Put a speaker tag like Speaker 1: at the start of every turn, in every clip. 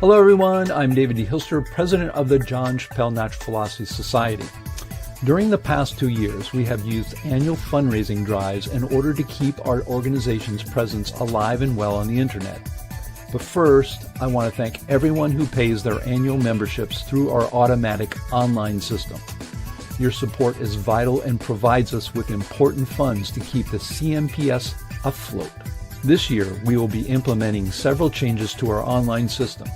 Speaker 1: Hello, everyone. I'm David D. Hilster, president of the John Chappell Natural Philosophy Society. During the past 2 years, we have used annual fundraising drives in order to keep our organization's presence alive and well on the internet. But first, I want to thank everyone who pays their annual memberships through our automatic online system. Your support is vital and provides us with important funds to keep the CMPS afloat. This year, we will be implementing several changes to our online system.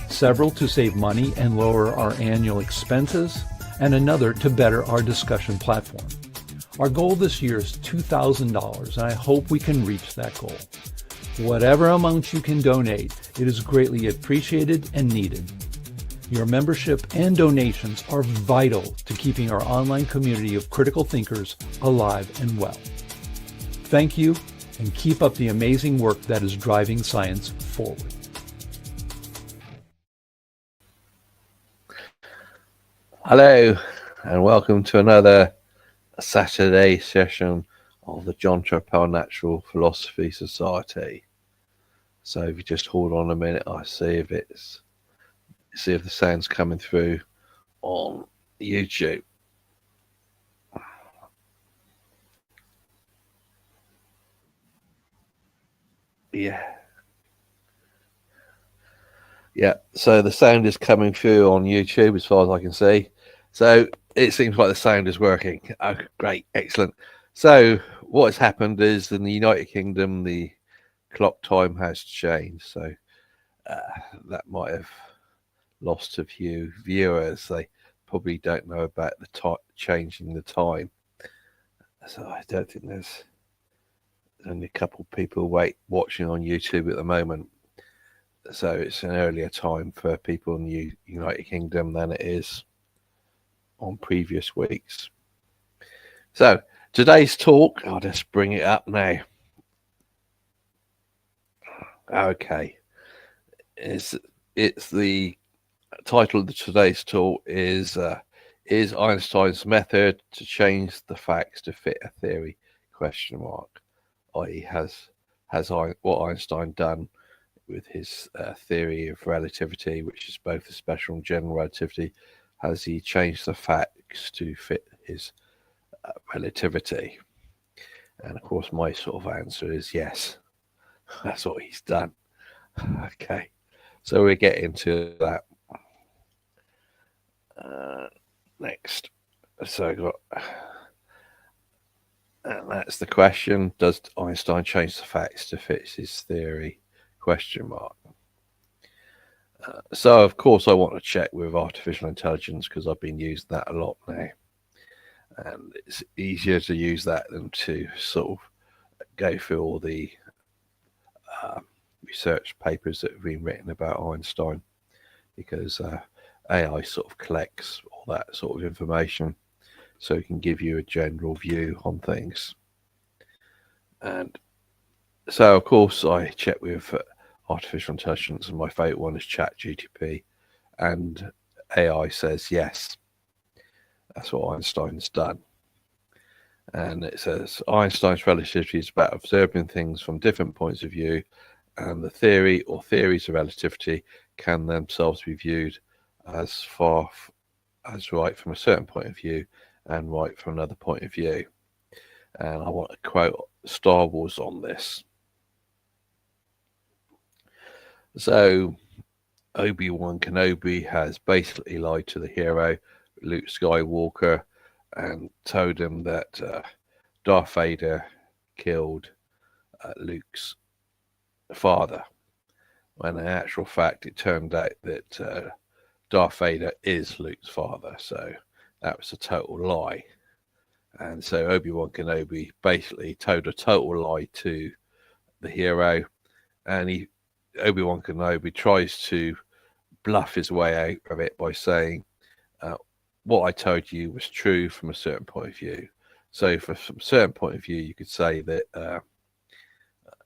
Speaker 1: Several to save money and lower our annual expenses, and another to better our discussion platform. Our goal this year is $2,000, and I hope we can reach that goal. Whatever amount you can donate, it is greatly appreciated and needed. Your membership and donations are vital to keeping our online community of critical thinkers alive and well. Thank you, and keep up the amazing work that is driving science forward.
Speaker 2: Hello, and welcome to another Saturday session of the John Chappell Natural Philosophy Society. So if you just hold on a minute, I'll see if the sound's coming through on YouTube. Yeah, so the sound is coming through on YouTube as far as I can see. So it seems like the sound is working. Oh, great, excellent. So what has happened is in the United Kingdom, the clock time has changed. So that might have lost a few viewers. They probably don't know about the changing the time. So I don't think there's only a couple of people watching on YouTube at the moment. So it's an earlier time for people in the United Kingdom than it is on previous weeks. So today's talk, I'll just bring it up now. Okay. It's the title of today's talk is Einstein's method to change the facts to fit a theory? I.e. has what Einstein done with his theory of relativity, which is both a special and general relativity, has he changed the facts to fit his relativity? And of course, my sort of answer is yes. That's what he's done. Okay, so we get into that next. So I got, and that's the question: does Einstein change the facts to fit his theory? ? So of course I want to check with artificial intelligence because I've been using that a lot now, and it's easier to use that than to sort of go through all the research papers that have been written about Einstein, because AI sort of collects all that sort of information so it can give you a general view on things. And so of course I check with artificial intelligence, and my favorite one is ChatGPT, and AI says yes. That's what Einstein's done. And it says Einstein's relativity is about observing things from different points of view, and the theory or theories of relativity can themselves be viewed as far as right from a certain point of view and right from another point of view. And I want to quote Star Wars on this. So Obi-Wan Kenobi has basically lied to the hero, Luke Skywalker, and told him that Darth Vader killed Luke's father, when in actual fact it turned out that Darth Vader is Luke's father. So that was a total lie. And so Obi-Wan Kenobi basically told a total lie to the hero, and Obi-Wan Kenobi tries to bluff his way out of it by saying, what I told you was true from a certain point of view. So from a certain point of view, you could say that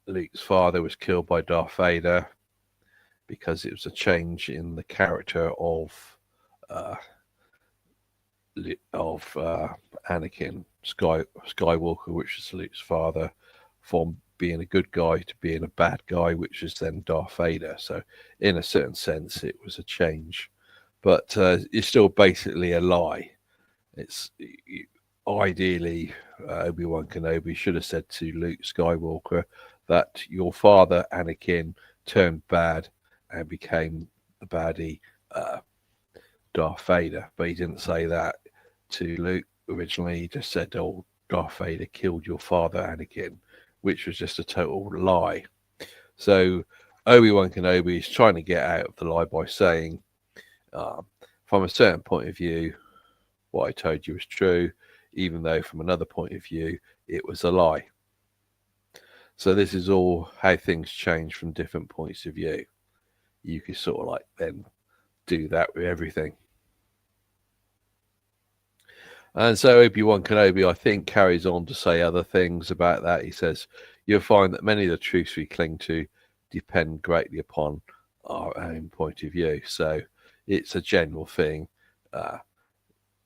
Speaker 2: Luke's father was killed by Darth Vader because it was a change in the character of Anakin Skywalker, which is Luke's father, from being a good guy to being a bad guy, which is then Darth Vader. So in a certain sense, it was a change, but it's still basically a lie. It's ideally Obi-Wan Kenobi should have said to Luke Skywalker that your father Anakin turned bad and became the baddie Darth Vader, but he didn't say that to Luke originally. He just said, "Oh, Darth Vader killed your father Anakin," which was just a total lie. So Obi-Wan Kenobi is trying to get out of the lie by saying, from a certain point of view, what I told you was true, even though from another point of view, it was a lie. So this is all how things change from different points of view. You could sort of like then do that with everything. And so Obi-Wan Kenobi, I think, carries on to say other things about that. He says, "You'll find that many of the truths we cling to depend greatly upon our own point of view." So it's a general thing.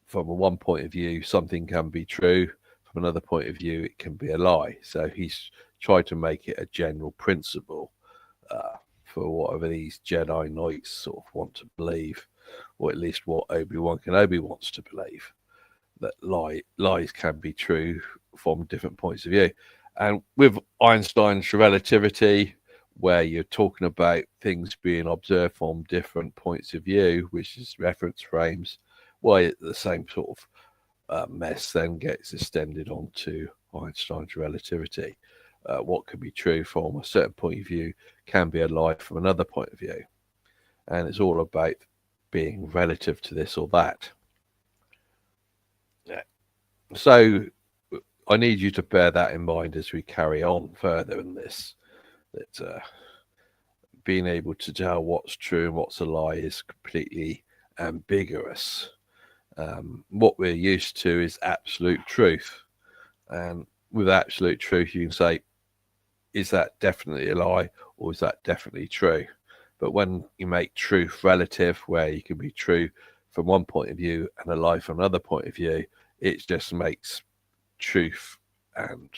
Speaker 2: From one point of view, something can be true. From another point of view, it can be a lie. So he's tried to make it a general principle for whatever these Jedi Knights sort of want to believe, or at least what Obi-Wan Kenobi wants to believe, that lies can be true from different points of view. And with Einstein's relativity, where you're talking about things being observed from different points of view, which is reference frames, well, the same sort of mess then gets extended onto Einstein's relativity. What can be true from a certain point of view can be a lie from another point of view. And it's all about being relative to this or that. Yeah. So I need you to bear that in mind as we carry on further in this, that being able to tell what's true and what's a lie is completely ambiguous. What we're used to is absolute truth. And with absolute truth, you can say, is that definitely a lie or is that definitely true? But when you make truth relative, where you can be true from one point of view and a lie from another point of view, it just makes truth and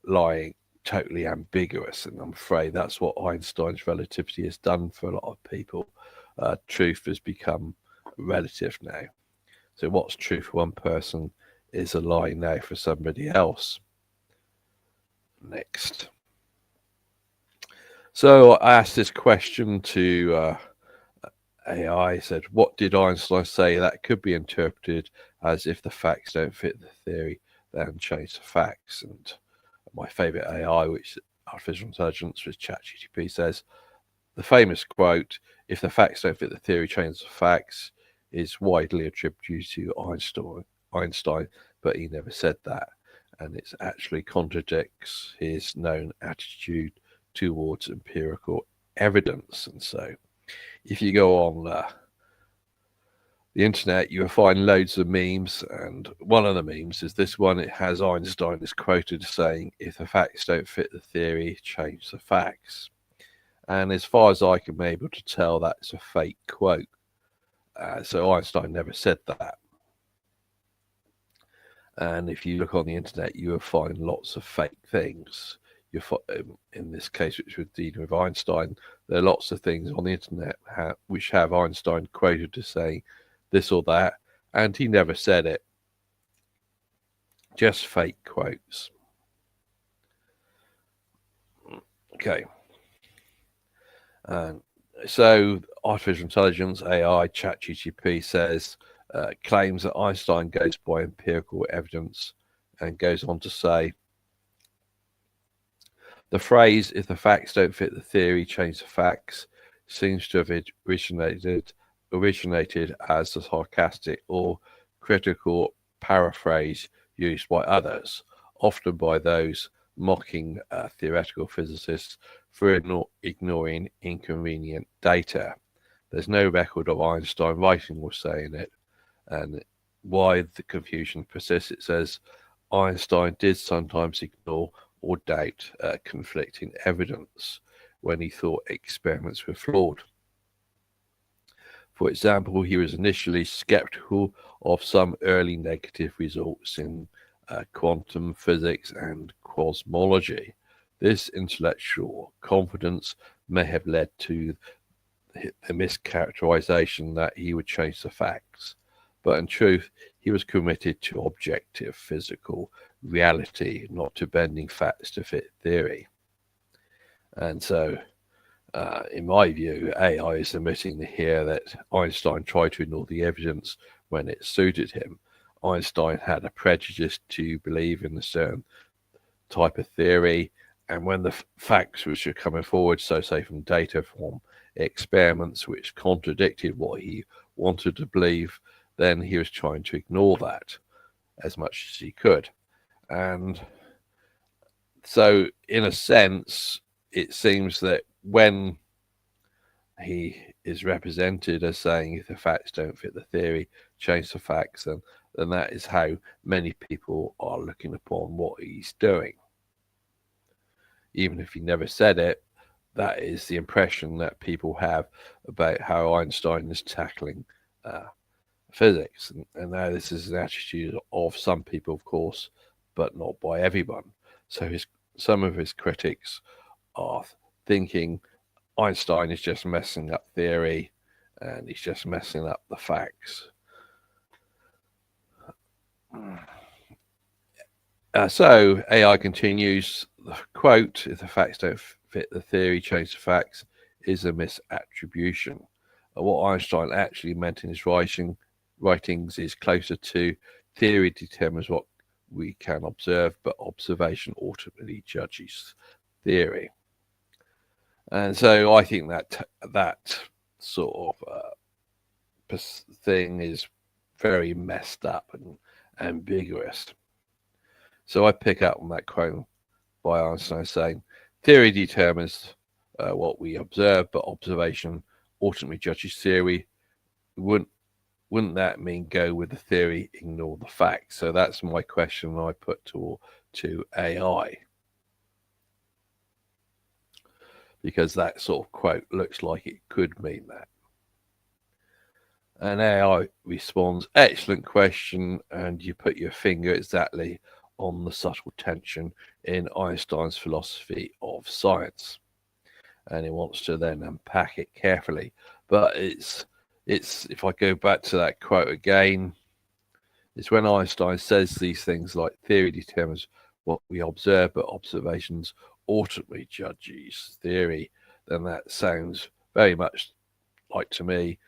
Speaker 2: lying totally ambiguous. And I'm afraid that's what Einstein's relativity has done for a lot of people. Truth has become relative now. So what's true for one person is a lie now for somebody else. Next. So I asked this question to AI. I said, what did Einstein say that could be interpreted as if the facts don't fit the theory, then change the facts? And my favorite AI, which is artificial intelligence, which ChatGPT, says the famous quote, "If the facts don't fit the theory, change the facts," is widely attributed to Einstein, but he never said that. And it actually contradicts his known attitude towards empirical evidence. And so if you go on the internet, you will find loads of memes, and one of the memes is this one. It has Einstein is quoted saying, "If the facts don't fit the theory, change the facts." And as far as I can be able to tell, that's a fake quote. So Einstein never said that. And if you look on the internet, you will find lots of fake things. In this case, which we're dealing with Einstein, there are lots of things on the internet which have Einstein quoted as saying this or that, and he never said it. Just fake quotes. Okay. And so artificial intelligence, AI, ChatGPT says, claims that Einstein goes by empirical evidence, and goes on to say, the phrase, "if the facts don't fit the theory, change the facts," seems to have originated as a sarcastic or critical paraphrase used by others, often by those mocking theoretical physicists for ignoring inconvenient data. There's no record of Einstein writing or saying it. And why the confusion persists, it says, Einstein did sometimes ignore or doubt conflicting evidence when he thought experiments were flawed. For example, he was initially skeptical of some early negative results in quantum physics and cosmology, This intellectual confidence may have led to the mischaracterization that he would change the facts, but in truth, he was committed to objective physical reality, not to bending facts to fit theory. And so, in my view, AI is admitting here that Einstein tried to ignore the evidence when it suited him. Einstein had a prejudice to believe in a certain type of theory, and when the facts which were coming forward, so say from data from experiments which contradicted what he wanted to believe, then he was trying to ignore that as much as he could. And so, in a sense, it seems that when he is represented as saying if the facts don't fit the theory, change the facts, then that is how many people are looking upon what he's doing. Even if he never said it, that is the impression that people have about how Einstein is tackling physics. And now this is an attitude of some people, of course, but not by everyone. So some of his critics are thinking Einstein is just messing up theory and he's just messing up the facts. So AI continues, the quote, if the facts don't fit the theory, change the facts, is a misattribution. What Einstein actually meant in his writings is closer to theory determines what we can observe, but observation ultimately judges theory. And so I think that sort of thing is very messed up and ambiguous. So I pick up on that quote by Einstein saying, theory determines what we observe, but observation ultimately judges theory. Wouldn't that mean go with the theory, ignore the facts? So that's my question I put to AI. Because that sort of quote looks like it could mean that. And AI responds, excellent question, and you put your finger exactly on the subtle tension in Einstein's philosophy of science. And he wants to then unpack it carefully. But it's if I go back to that quote again, it's when Einstein says these things like theory determines what we observe, but observations ultimately judges theory, then that sounds very much like, to me,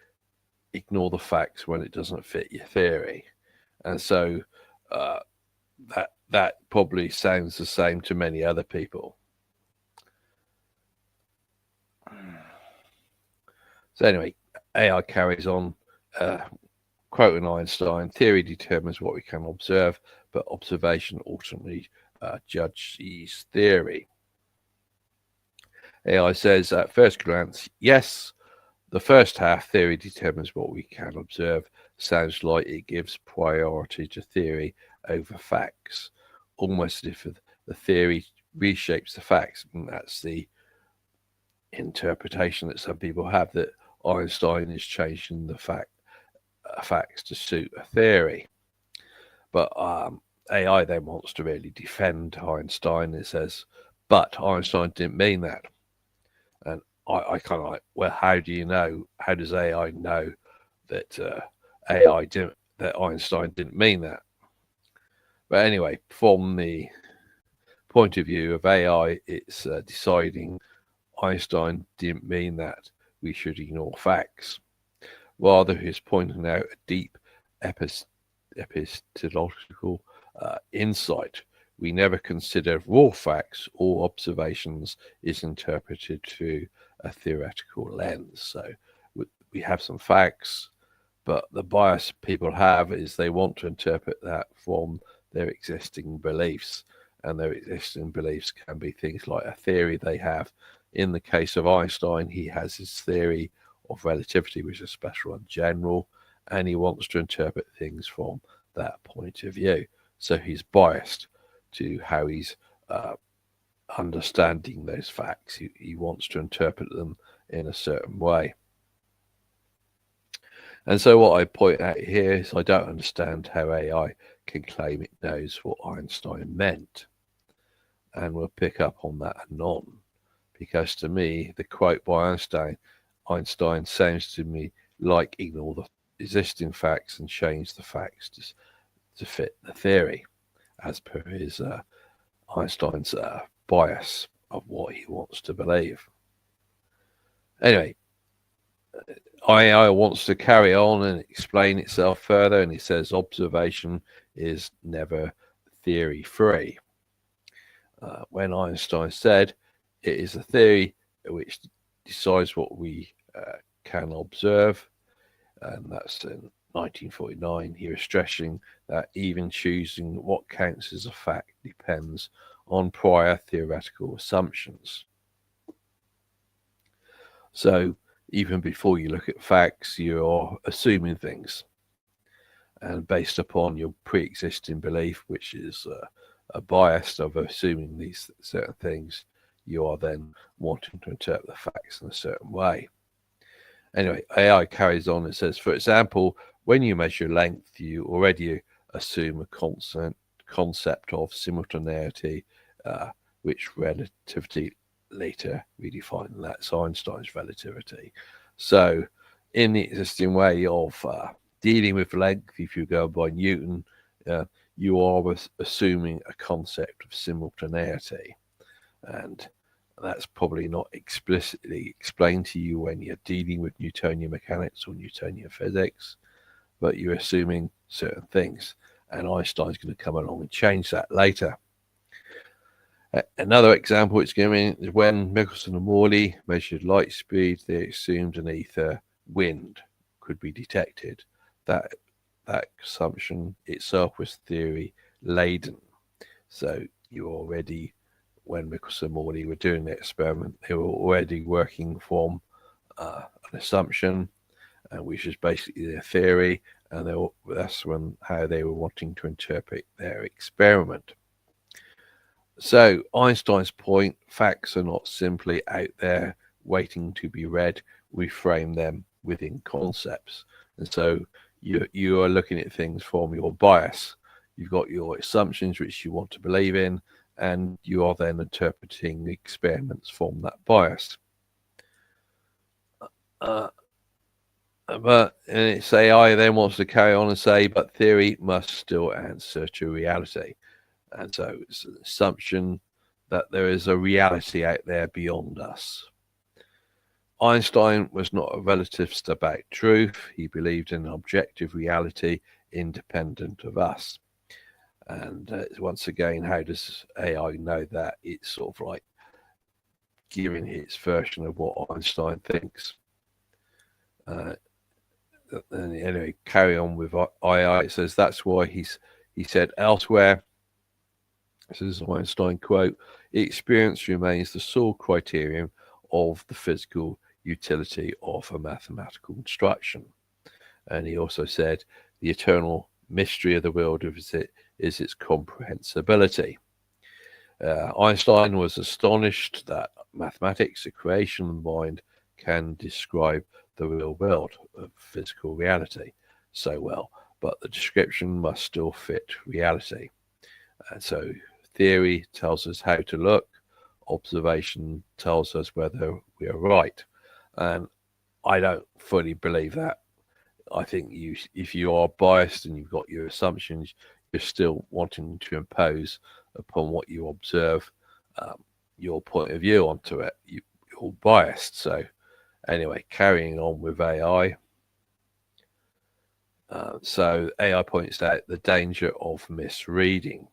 Speaker 2: ignore the facts when it doesn't fit your theory. And so that probably sounds the same to many other people. So anyway, AI carries on, quoting Einstein, theory determines what we can observe, but observation ultimately judges theory. AI says, at first glance, yes, the first half, theory determines what we can observe, sounds like it gives priority to theory over facts, almost as if the theory reshapes the facts. And that's the interpretation that some people have, that Einstein is changing the facts to suit a theory. But AI then wants to really defend Einstein. It says, but Einstein didn't mean that. And I kind of like, well, how do you know? How does AI know that that Einstein didn't mean that? But anyway, from the point of view of AI, it's deciding Einstein didn't mean that we should ignore facts. Rather, he's pointing out a deep epistemological insight. We never consider raw facts or observations is interpreted through a theoretical lens. So we have some facts, but the bias people have is they want to interpret that from their existing beliefs. And their existing beliefs can be things like a theory they have. In the case of Einstein, he has his theory of relativity, which is special and general, and he wants to interpret things from that point of view. So he's biased to how he's understanding those facts. He wants to interpret them in a certain way. And so what I point out here is I don't understand how AI can claim it knows what Einstein meant. and we'll pick up on that anon, because to me, the quote by Einstein sounds to me like ignore the existing facts and change the facts to fit the theory, as per his Einstein's bias of what he wants to believe. Anyway, AI wants to carry on and explain itself further, and he says observation is never theory free. When Einstein said it is a theory which decides what we can observe, and that's in 1949, he was stressing that even choosing what counts as a fact depends on prior theoretical assumptions. So even before you look at facts, you're assuming things, and based upon your pre-existing belief, which is a bias of assuming these certain things, you are then wanting to interpret the facts in a certain way. Anyway, AI carries on and says, for example, when you measure length, you already assume a concept of simultaneity, which relativity later redefined, and that's Einstein's relativity. So in the existing way of dealing with length, if you go by Newton, you are assuming a concept of simultaneity, and that's probably not explicitly explained to you when you're dealing with Newtonian mechanics or Newtonian physics, but you're assuming certain things, and Einstein's going to come along and change that later. Another example it's given is when Michelson and Morley measured light speed, they assumed an ether wind could be detected. That assumption itself was theory laden. So you already, when Michelson and Morley were doing the experiment, they were already working from an assumption, which is basically their theory, and that's how they were wanting to interpret their experiment. So Einstein's point, facts are not simply out there waiting to be read. We frame them within concepts. And so you are looking at things from your bias. You've got your assumptions which you want to believe in, and you are then interpreting the experiments from that bias. But it's AI then wants to carry on and say, but theory must still answer to reality. And so it's an assumption that there is a reality out there beyond us. Einstein was not a relativist about truth. He believed in an objective reality independent of us. And once again, how does AI know that? It's sort of like giving its version of what Einstein thinks. And anyway, carry on with AI. It says that's why he said elsewhere, this is Einstein quote, experience remains the sole criterion of the physical utility of a mathematical construction. And he also said the eternal mystery of the world is its comprehensibility. Einstein was astonished that mathematics, the creation of the mind, can describe the real world of physical reality so well, but the description must still fit reality. And so theory tells us how to look, observation tells us whether we are right. And I don't fully believe that. I think if you are biased and you've got your assumptions, you're still wanting to impose upon what you observe your point of view onto it. You're biased. So anyway, carrying on with AI. So AI points out the danger of misreading.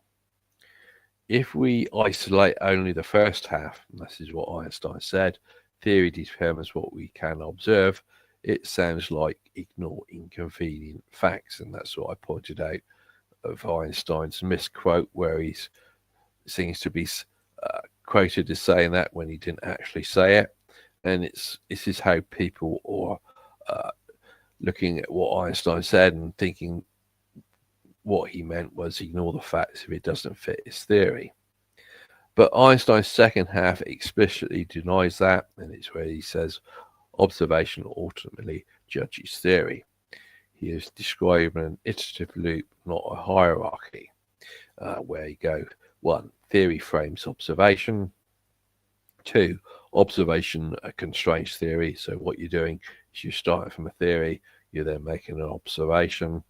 Speaker 2: If we isolate only the first half, and this is what Einstein said, theory determines what we can observe, it sounds like ignore inconvenient facts. And that's what I pointed out of Einstein's misquote, where he seems to be quoted as saying that when he didn't actually say it. And this is how people are looking at what Einstein said and thinking what he meant was ignore the facts if it doesn't fit his theory. But Einstein's second half explicitly denies that, and it's where he says observation ultimately judges theory. He is describing an iterative loop, not a hierarchy. where you go, 1, theory frames observation. 2, observation constraints theory. So what you're doing is you're starting from a theory, you're then making an observation,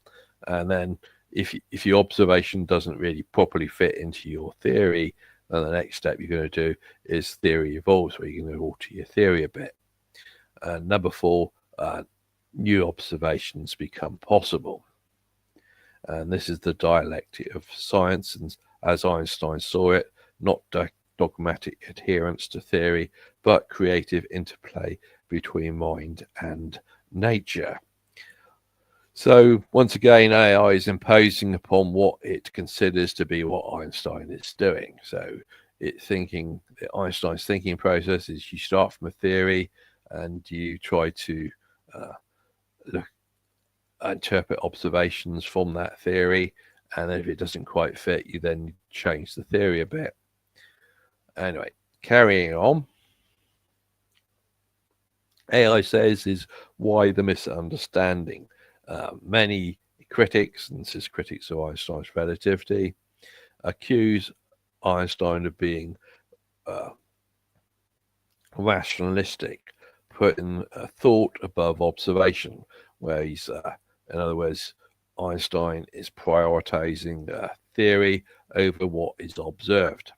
Speaker 2: and then if your observation doesn't really properly fit into your theory, then the next step you're going to do is theory evolves, where you're going to alter your theory a bit. And number 4, new observations become possible. And this is the dialectic of science, and as Einstein saw it, not dogmatic adherence to theory, but creative interplay between mind and nature. So once again, AI is imposing upon what it considers to be what Einstein is doing. So Einstein's thinking process is you start from a theory and you try to interpret observations from that theory, and then if it doesn't quite fit, you then change the theory a bit. Anyway, carrying on, AI says is why the misunderstanding. Many critics, and this is critics of Einstein's relativity, accuse Einstein of being rationalistic, putting thought above observation, where he's, in other words, Einstein is prioritizing theory over what is observed,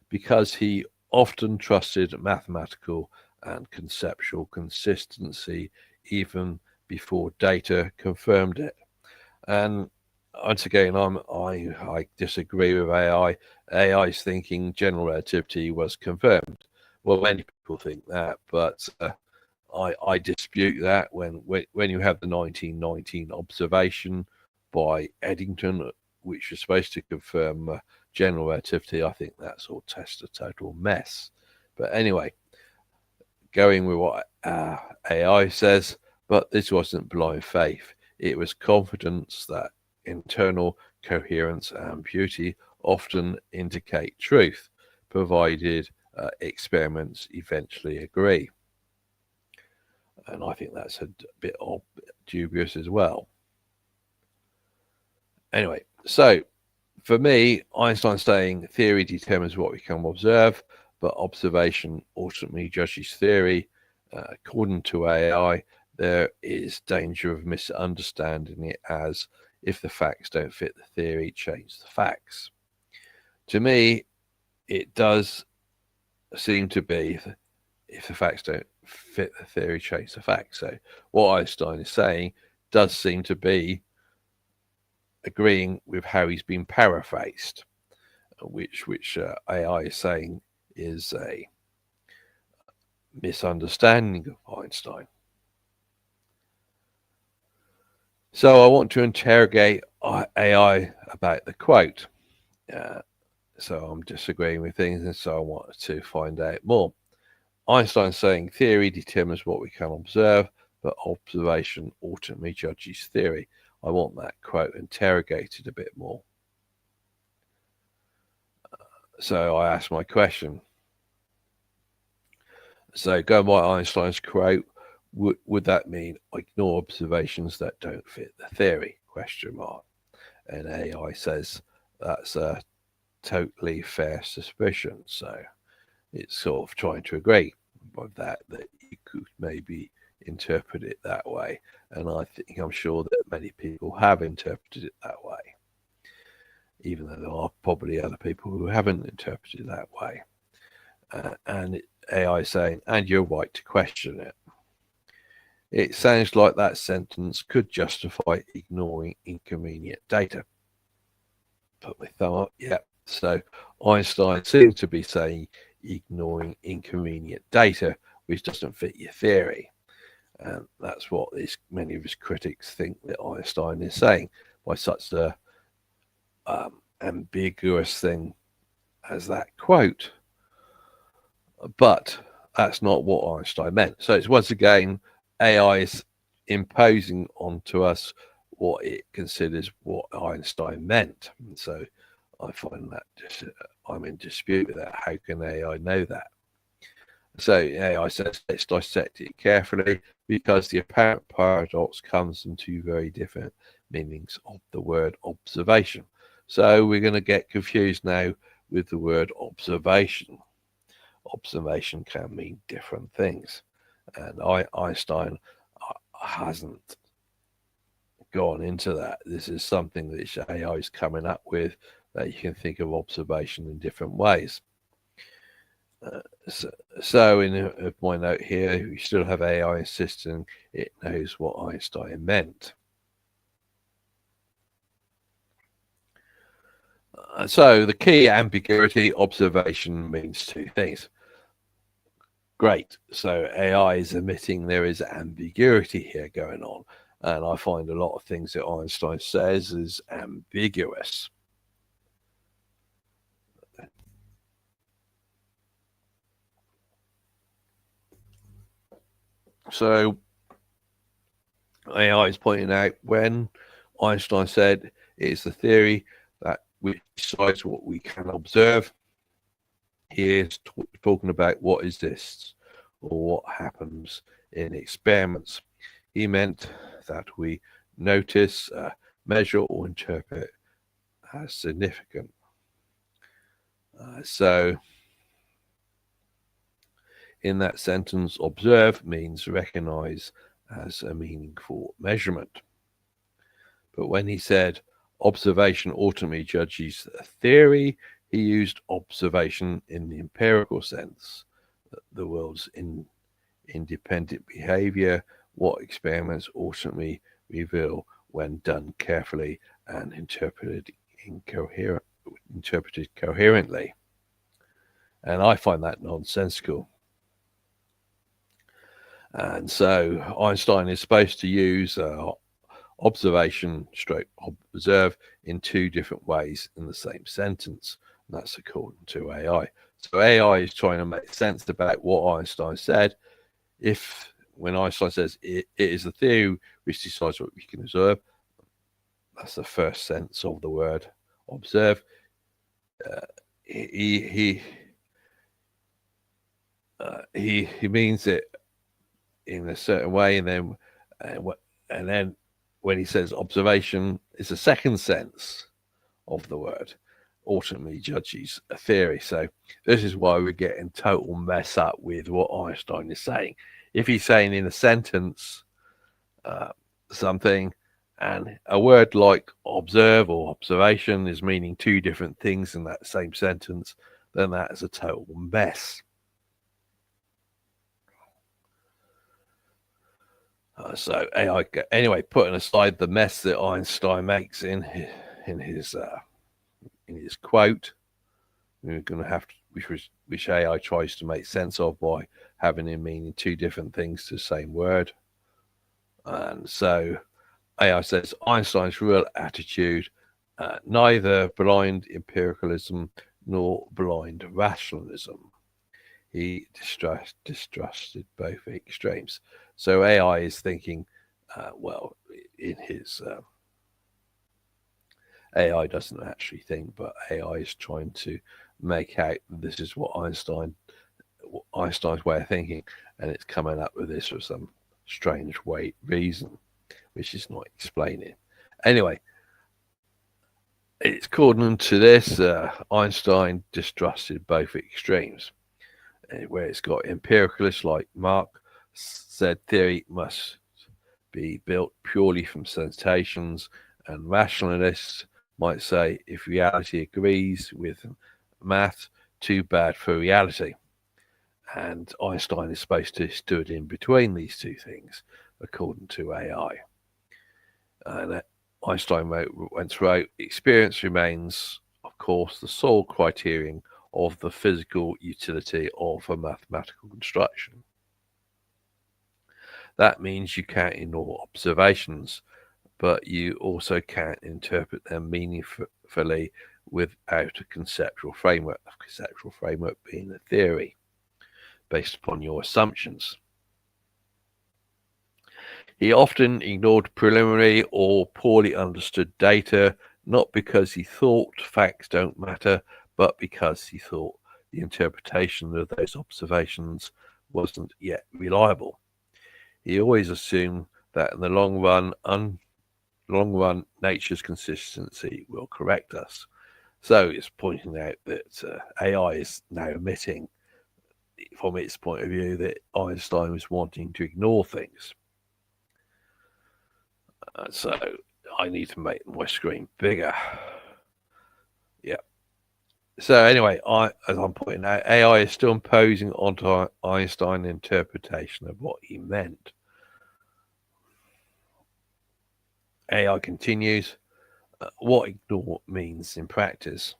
Speaker 2: because he often trusted mathematical and conceptual consistency even before data confirmed it. And once again, I disagree with AI. AI's thinking general relativity was confirmed. Well, many people think that, but I dispute that. When you have the 1919 observation by Eddington, which was supposed to confirm general relativity, I think that's all a total mess. But anyway, going with what AI says, but this wasn't blind faith. It was confidence that internal coherence and beauty often indicate truth, provided experiments eventually agree. And I think that's a bit dubious as well. Anyway, so for me, Einstein's saying theory determines what we can observe, but observation ultimately judges theory. According to AI, there is danger of misunderstanding it as if the facts don't fit the theory, change the facts. To me, it does seem to be if the facts don't fit the theory, change the facts. So what Einstein is saying does seem to be agreeing with how he's been paraphrased, which AI is saying is a misunderstanding of Einstein. So I want to interrogate AI about the quote. So I'm disagreeing with things, and so I wanted to find out more. Einstein's saying theory determines what we can observe, but observation ultimately judges theory. I want that quote interrogated a bit more. So I asked my question. So going by Einstein's quote, would that mean ignore observations that don't fit the theory? Question mark. And AI says that's a totally fair suspicion. So it's sort of trying to agree with that you could maybe interpret it that way. And I'm sure that many people have interpreted it that way, even though there are probably other people who haven't interpreted it that way. And AI is saying, and you're right to question it. It sounds like that sentence could justify ignoring inconvenient data. Put my thumb up, yeah. So Einstein seems to be saying ignoring inconvenient data, which doesn't fit your theory. And that's what many of his critics think that Einstein is saying by such a ambiguous thing as that quote. But that's not what Einstein meant. So it's once again, AI is imposing onto us what it considers what Einstein meant. And so I find that I'm in dispute with that. How can AI know that? So AI says, let's dissect it carefully, because the apparent paradox comes from two very different meanings of the word observation. So we're going to get confused now with the word observation. Observation can mean different things. And Einstein hasn't gone into that. This is something that AI is coming up with, that you can think of observation in different ways. So in my note here, we still have AI insisting it knows what Einstein meant. So the key ambiguity: observation means two things. Great. So AI is admitting there is ambiguity here going on. And I find a lot of things that Einstein says is ambiguous. So AI is pointing out when Einstein said it is the theory that which decides what we can observe, he is talking about what exists or what happens in experiments. He meant that we notice, measure, or interpret as significant. So in that sentence, observe means recognize as a meaningful measurement. But when he said observation ultimately judges a theory, he used observation in the empirical sense, the world's independent behavior, what experiments ultimately reveal when done carefully and interpreted coherently. And I find that nonsensical. And so Einstein is supposed to use observation stroke observe in two different ways in the same sentence. And that's according to AI. So AI is trying to make sense about what Einstein said. If when Einstein says it is the theory which decides what we can observe, that's the first sense of the word observe. He means it in a certain way, and then when he says observation is the second sense of the word, ultimately judges a theory. So this is why we're getting total mess up with what Einstein is saying. If he's saying in a sentence something, and a word like observe or observation is meaning two different things in that same sentence, then that is a total mess. So AI, anyway, putting aside the mess that Einstein makes in his quote, we're going to have to, which AI tries to make sense of by having him meaning two different things to the same word. And so AI says Einstein's real attitude, neither blind empiricalism nor blind rationalism. He distrusted both extremes. So AI is thinking, well, in his AI doesn't actually think, but AI is trying to make out this is what Einstein's way of thinking, and it's coming up with this for some strange reason, which is not explaining. Anyway, it's according to this, Einstein distrusted both extremes, where it's got empiricalists like Mark said theory must be built purely from sensations, and rationalists might say if reality agrees with math, too bad for reality. And Einstein is supposed to have stood in between these two things, according to AI. And Einstein once wrote, experience remains, of course, the sole criterion of the physical utility of a mathematical construction. That means you can't ignore observations, but you also can't interpret them meaningfully without a conceptual framework. A conceptual framework being a theory based upon your assumptions. He often ignored preliminary or poorly understood data, not because he thought facts don't matter, but because he thought the interpretation of those observations wasn't yet reliable. He always assumed that in the long run, long run, nature's consistency will correct us. So it's pointing out that AI is now admitting, from its point of view, that Einstein was wanting to ignore things. So I need to make my screen bigger. Yeah. So anyway, as I'm pointing out, AI is still imposing onto Einstein an interpretation of what he meant. AI continues, what ignore means in practice.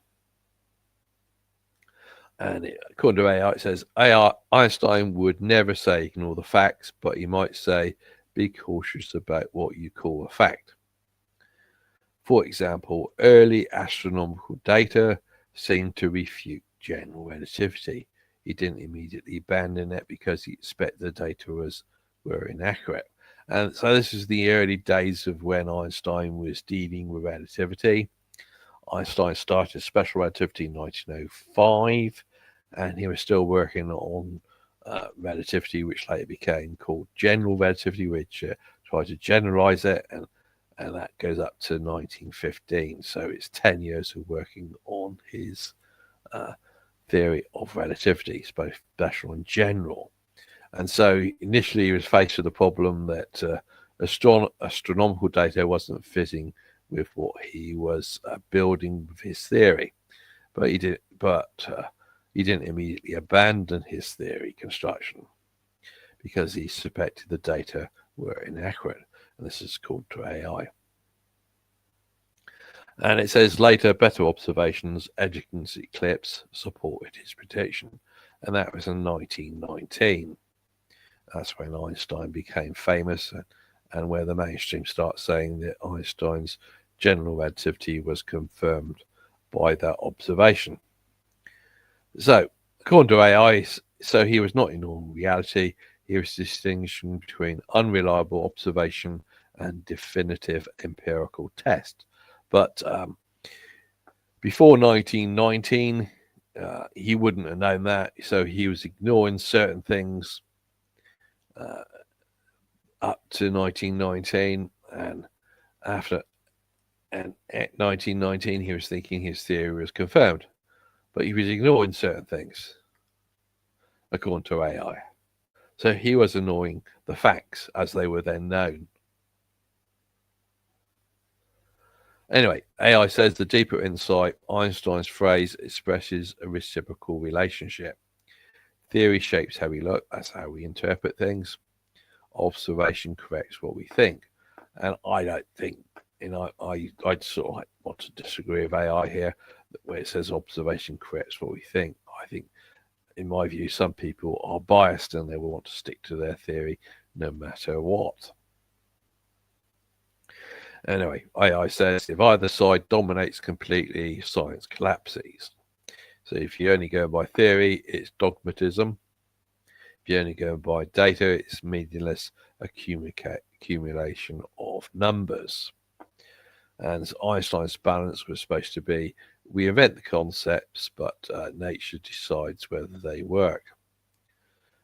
Speaker 2: And according to AI, it says Einstein would never say ignore the facts, but he might say be cautious about what you call a fact. For example, early astronomical data seemed to refute general relativity. He didn't immediately abandon it because he expected the data were inaccurate. And so this is the early days of when Einstein was dealing with relativity. Einstein started special relativity in 1905, and he was still working on relativity, which later became called general relativity, which tried to generalize it, and that goes up to 1915. So it's 10 years of working on his theory of relativity, both special and general. And so initially he was faced with the problem that astronomical data wasn't fitting with what he was building with his theory, but he didn't immediately abandon his theory construction because he suspected the data were inaccurate, and this is called to AI. And it says later, better observations, Eddington's eclipse, supported his prediction, and that was in 1919. That's when Einstein became famous, and where the mainstream starts saying that Einstein's general relativity was confirmed by that observation. So, according to AI, so he was not ignoring reality, he was distinguishing between unreliable observation and definitive empirical test. But before 1919, he wouldn't have known that, so he was ignoring certain things up to 1919, and at 1919 he was thinking his theory was confirmed, but he was ignoring certain things according to AI. So he was ignoring the facts as they were then known. Anyway, AI says the deeper insight, Einstein's phrase expresses a reciprocal relationship. Theory shapes how we look, that's how we interpret things. Observation corrects what we think. And I don't think, I'd sort of want to disagree with AI here, where it says observation corrects what we think. I think, in my view, some people are biased and they will want to stick to their theory no matter what. Anyway, AI says if either side dominates completely, science collapses. So if you only go by theory, it's dogmatism. If you only go by data, it's meaningless accumulation of numbers. And Einstein's balance was supposed to be, we invent the concepts, but nature decides whether they work.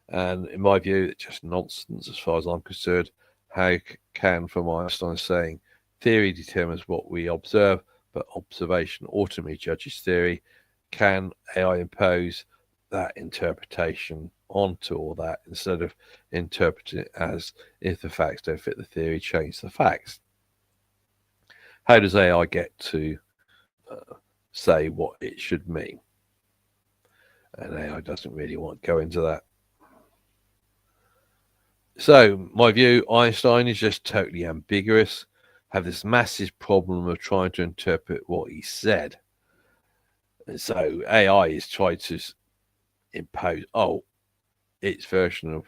Speaker 2: And in my view, it's just nonsense as far as I'm concerned. How can, from Einstein saying, theory determines what we observe, but observation ultimately judges theory, can AI impose that interpretation onto all that instead of interpreting it as if the facts don't fit the theory, change the facts? How does AI get to say what it should mean? And AI doesn't really want to go into that. So my view, Einstein is just totally ambiguous, have this massive problem of trying to interpret what he said. And so AI is trying to impose its version of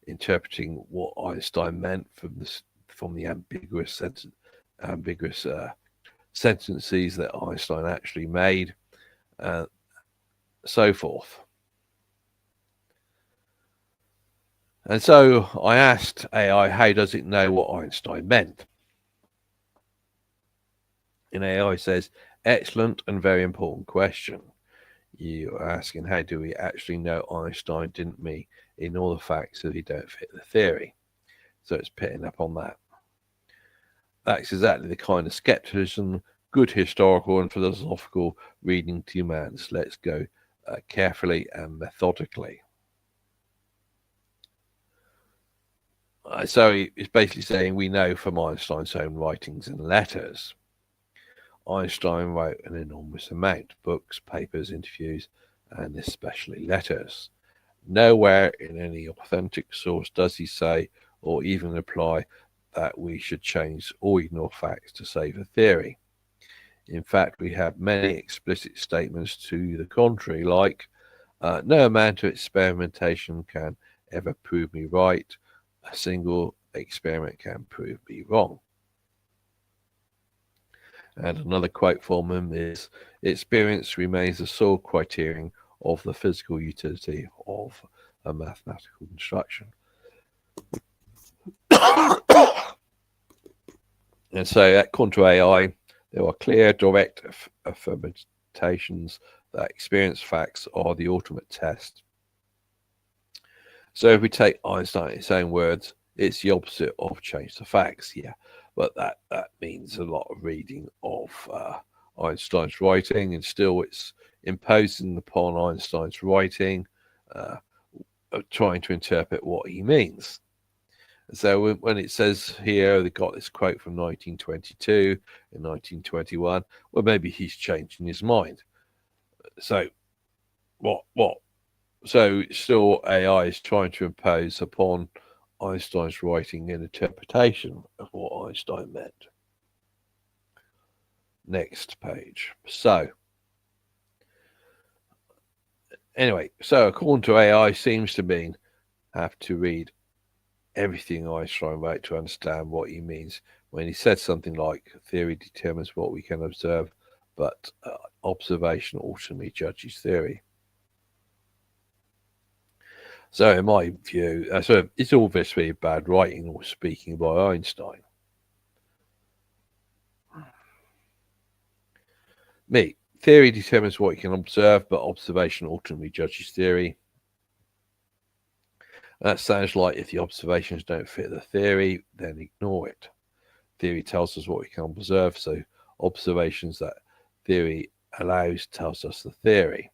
Speaker 2: interpreting what Einstein meant from the ambiguous sentences that Einstein actually made, so forth. And so I asked AI, how does it know what Einstein meant? And AI says, excellent and very important question. You are asking, how do we actually know Einstein didn't mean in all the facts that he don't fit the theory? So it's picking up on that. That's exactly the kind of skepticism good historical and philosophical reading demands. Let's go carefully and methodically. So it's basically saying we know from Einstein's own writings and letters. Einstein wrote an enormous amount: books, papers, interviews, and especially letters. Nowhere in any authentic source does he say or even imply that we should change or ignore facts to save a theory. In fact, we have many explicit statements to the contrary, like, no amount of experimentation can ever prove me right. A single experiment can prove me wrong. And another quote from him is, experience remains the sole criterion of the physical utility of a mathematical construction. And so at Contra AI, there are clear, direct affirmations that experience facts are the ultimate test. So if we take Einstein in his own words, it's the opposite of change the facts. Yeah, but that means a lot of reading of Einstein's writing, and still it's imposing upon Einstein's writing, trying to interpret what he means. So when it says here, they got this quote from 1922 and 1921, well, maybe he's changing his mind. So what? So still AI is trying to impose upon Einstein's writing an interpretation of what Einstein meant. Next page. So anyway, so according to AI, seems to mean have to read everything Einstein wrote to understand what he means when he said something like, theory determines what we can observe, but observation ultimately judges theory. So in my view, so it's obviously bad writing or speaking by Einstein. Me, theory determines what you can observe, but observation ultimately judges theory. That sounds like if the observations don't fit the theory, then ignore it. Theory tells us what we can observe, so observations that theory allows tells us the theory.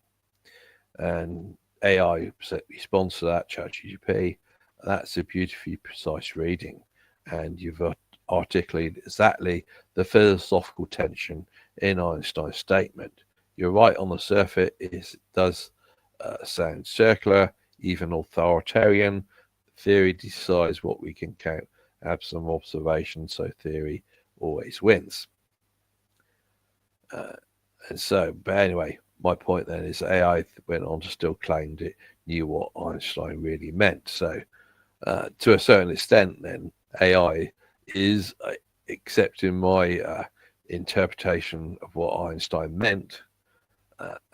Speaker 2: And AI responds to that, ChatGPT. That's a beautifully precise reading. And you've articulated exactly the philosophical tension in Einstein's statement. You're right on the surface, it does sound circular, even authoritarian. Theory decides what we can count, absent observation, so theory always wins. And so, but anyway, my point then is AI went on to still claim it knew what Einstein really meant. So, to a certain extent, then AI is accepting my interpretation of what Einstein meant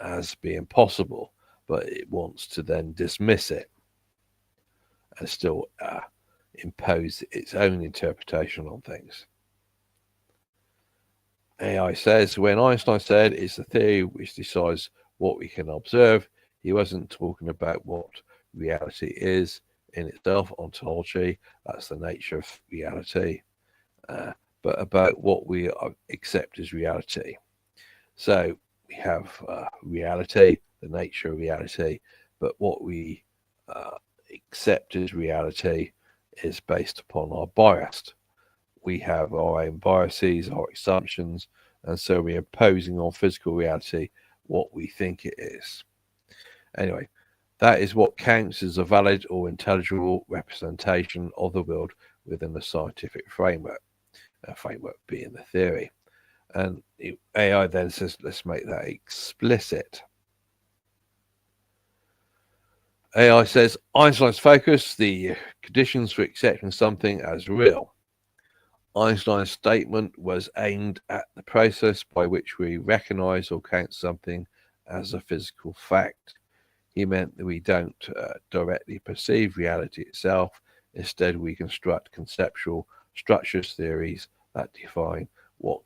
Speaker 2: as being possible, but it wants to then dismiss it and still impose its own interpretation on things. AI says, when Einstein said it's the theory which decides what we can observe, he wasn't talking about what reality is in itself, ontology, that's the nature of reality, but about what we accept as reality. So we have reality, the nature of reality, but what we accept as reality is based upon our bias. We have our own biases, our assumptions, and so we're imposing on physical reality what we think it is. Anyway, that is what counts as a valid or intelligible representation of the world within a scientific framework, a framework being the theory. And AI then says, let's make that explicit. AI says, Einstein's focus, the conditions for accepting something as real. Einstein's statement was aimed at the process by which we recognize or count something as a physical fact. He meant that we don't directly perceive reality itself. Instead, we construct conceptual structures, theories that define what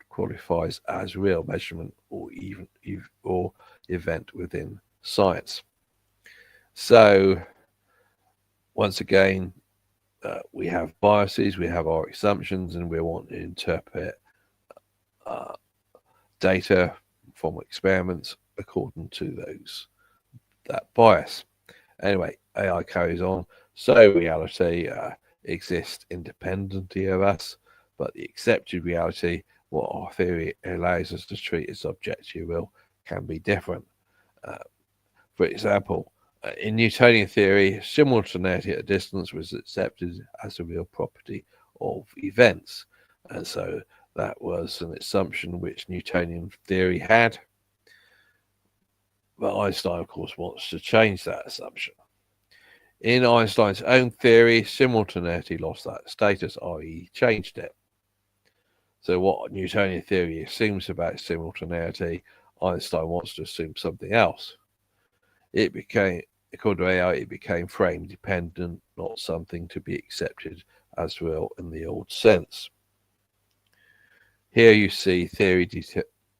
Speaker 2: qualifies as real measurement or even or event within science. So, once again, we have biases, we have our assumptions, and we want to interpret data from experiments according to that bias. Anyway, AI carries on. So reality exists independently of us, but the accepted reality, what our theory allows us to treat as objective real, can be different. For example, in Newtonian theory, simultaneity at a distance was accepted as a real property of events. And so that was an assumption which Newtonian theory had. But Einstein, of course, wants to change that assumption. In Einstein's own theory, simultaneity lost that status, i.e. changed it. So what Newtonian theory assumes about simultaneity, Einstein wants to assume something else. It became, according to AI, it became frame dependent, not something to be accepted as real in the old sense. Here you see theory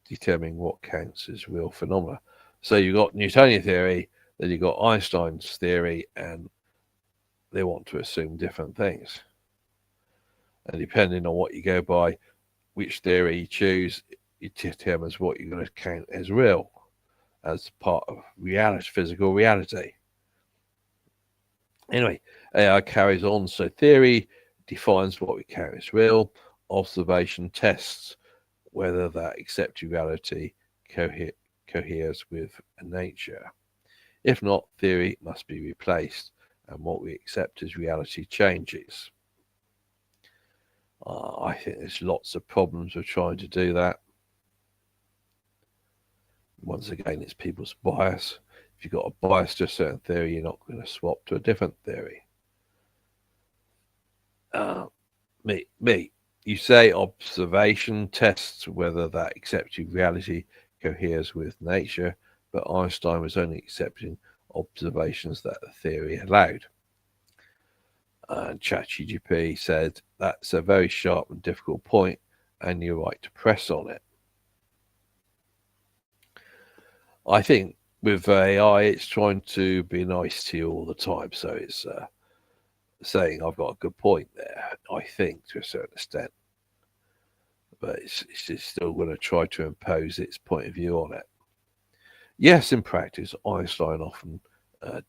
Speaker 2: determining what counts as real phenomena. So you've got Newtonian theory, then you've got Einstein's theory, and they want to assume different things. And depending on what you go by, which theory you choose, it determines what you're going to count as real, as part of reality, physical reality. Anyway, AI carries on. So theory defines what we count as real. Observation tests whether that accepted reality coheres with nature. If not, theory must be replaced, and what we accept as reality changes. I think there's lots of problems with trying to do that. Once again, it's people's bias. If you've got a bias to a certain theory, you're not going to swap to a different theory. You say observation tests whether that accepted reality coheres with nature, but Einstein was only accepting observations that the theory allowed. And ChatGPT said, that's a very sharp and difficult point, and you're right to press on it. I think with AI, it's trying to be nice to you all the time. So it's saying, I've got a good point there, I think, to a certain extent. But it's just still going to try to impose its point of view on it. Yes, in practice, Einstein often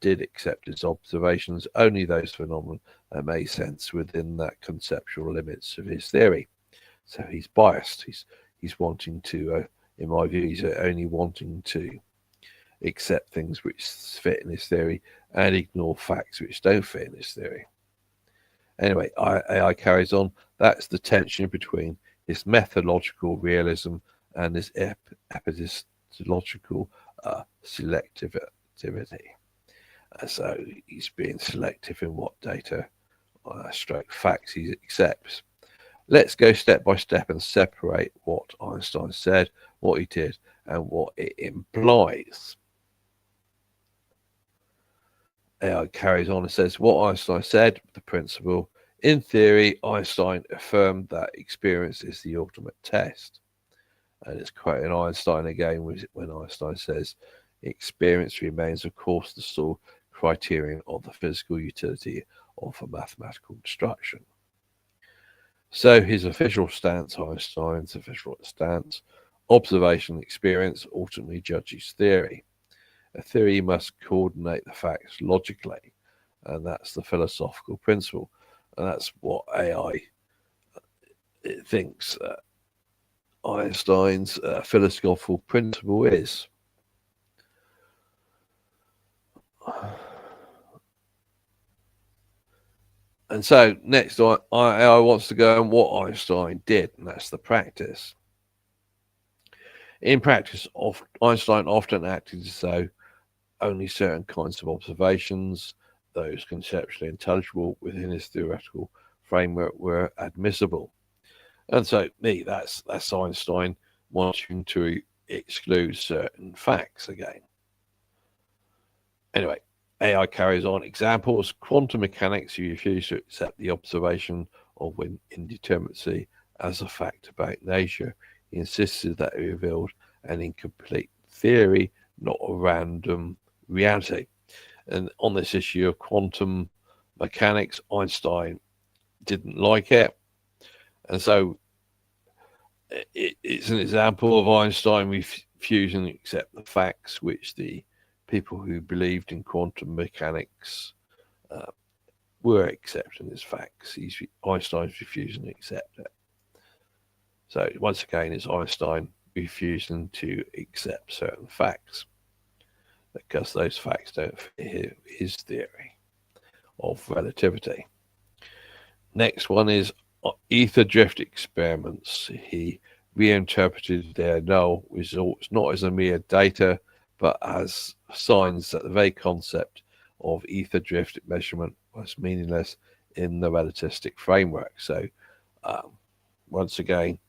Speaker 2: did accept his observations, only those phenomena that made sense within that conceptual limits of his theory. So he's biased. He's wanting to, in my view, he's only wanting to accept things which fit in his theory and ignore facts which don't fit in his theory. Anyway, AI carries on. That's the tension between his methodological realism and his epistemological selectivity. So he's being selective in what data, stroke facts he accepts. Let's go step by step and separate what Einstein said, what he did, and what it implies. AI carries on and says, what Einstein said, the principle. In theory, Einstein affirmed that experience is the ultimate test. And it's quoting Einstein again when Einstein says, experience remains, of course, the sole criterion of the physical utility of a mathematical construction. So his official stance, Einstein's official stance, observation experience ultimately judges theory. A theory must coordinate the facts logically, and that's the philosophical principle. And that's what AI thinks Einstein's philosophical principle is. And so next, AI wants to go on what Einstein did, and that's the practice. In practice, Einstein often acted as though only certain kinds of observations, those conceptually intelligible within his theoretical framework, were admissible. And so, that's Einstein wanting to exclude certain facts again. Anyway, AI carries on. Examples: quantum mechanics, you refuse to accept the observation of indeterminacy as a fact about nature. He insisted that it revealed an incomplete theory, not a random reality. And on this issue of quantum mechanics, Einstein didn't like it. And so it's an example of Einstein refusing to accept the facts which the people who believed in quantum mechanics uh, were accepting as facts. Einstein's refusing to accept it. So once again, it's Einstein refusing to accept certain facts because those facts don't fit his theory of relativity. Next one is ether drift experiments. He reinterpreted their null results not as a mere data, but as signs that the very concept of ether drift measurement was meaningless in the relativistic framework. So, once again,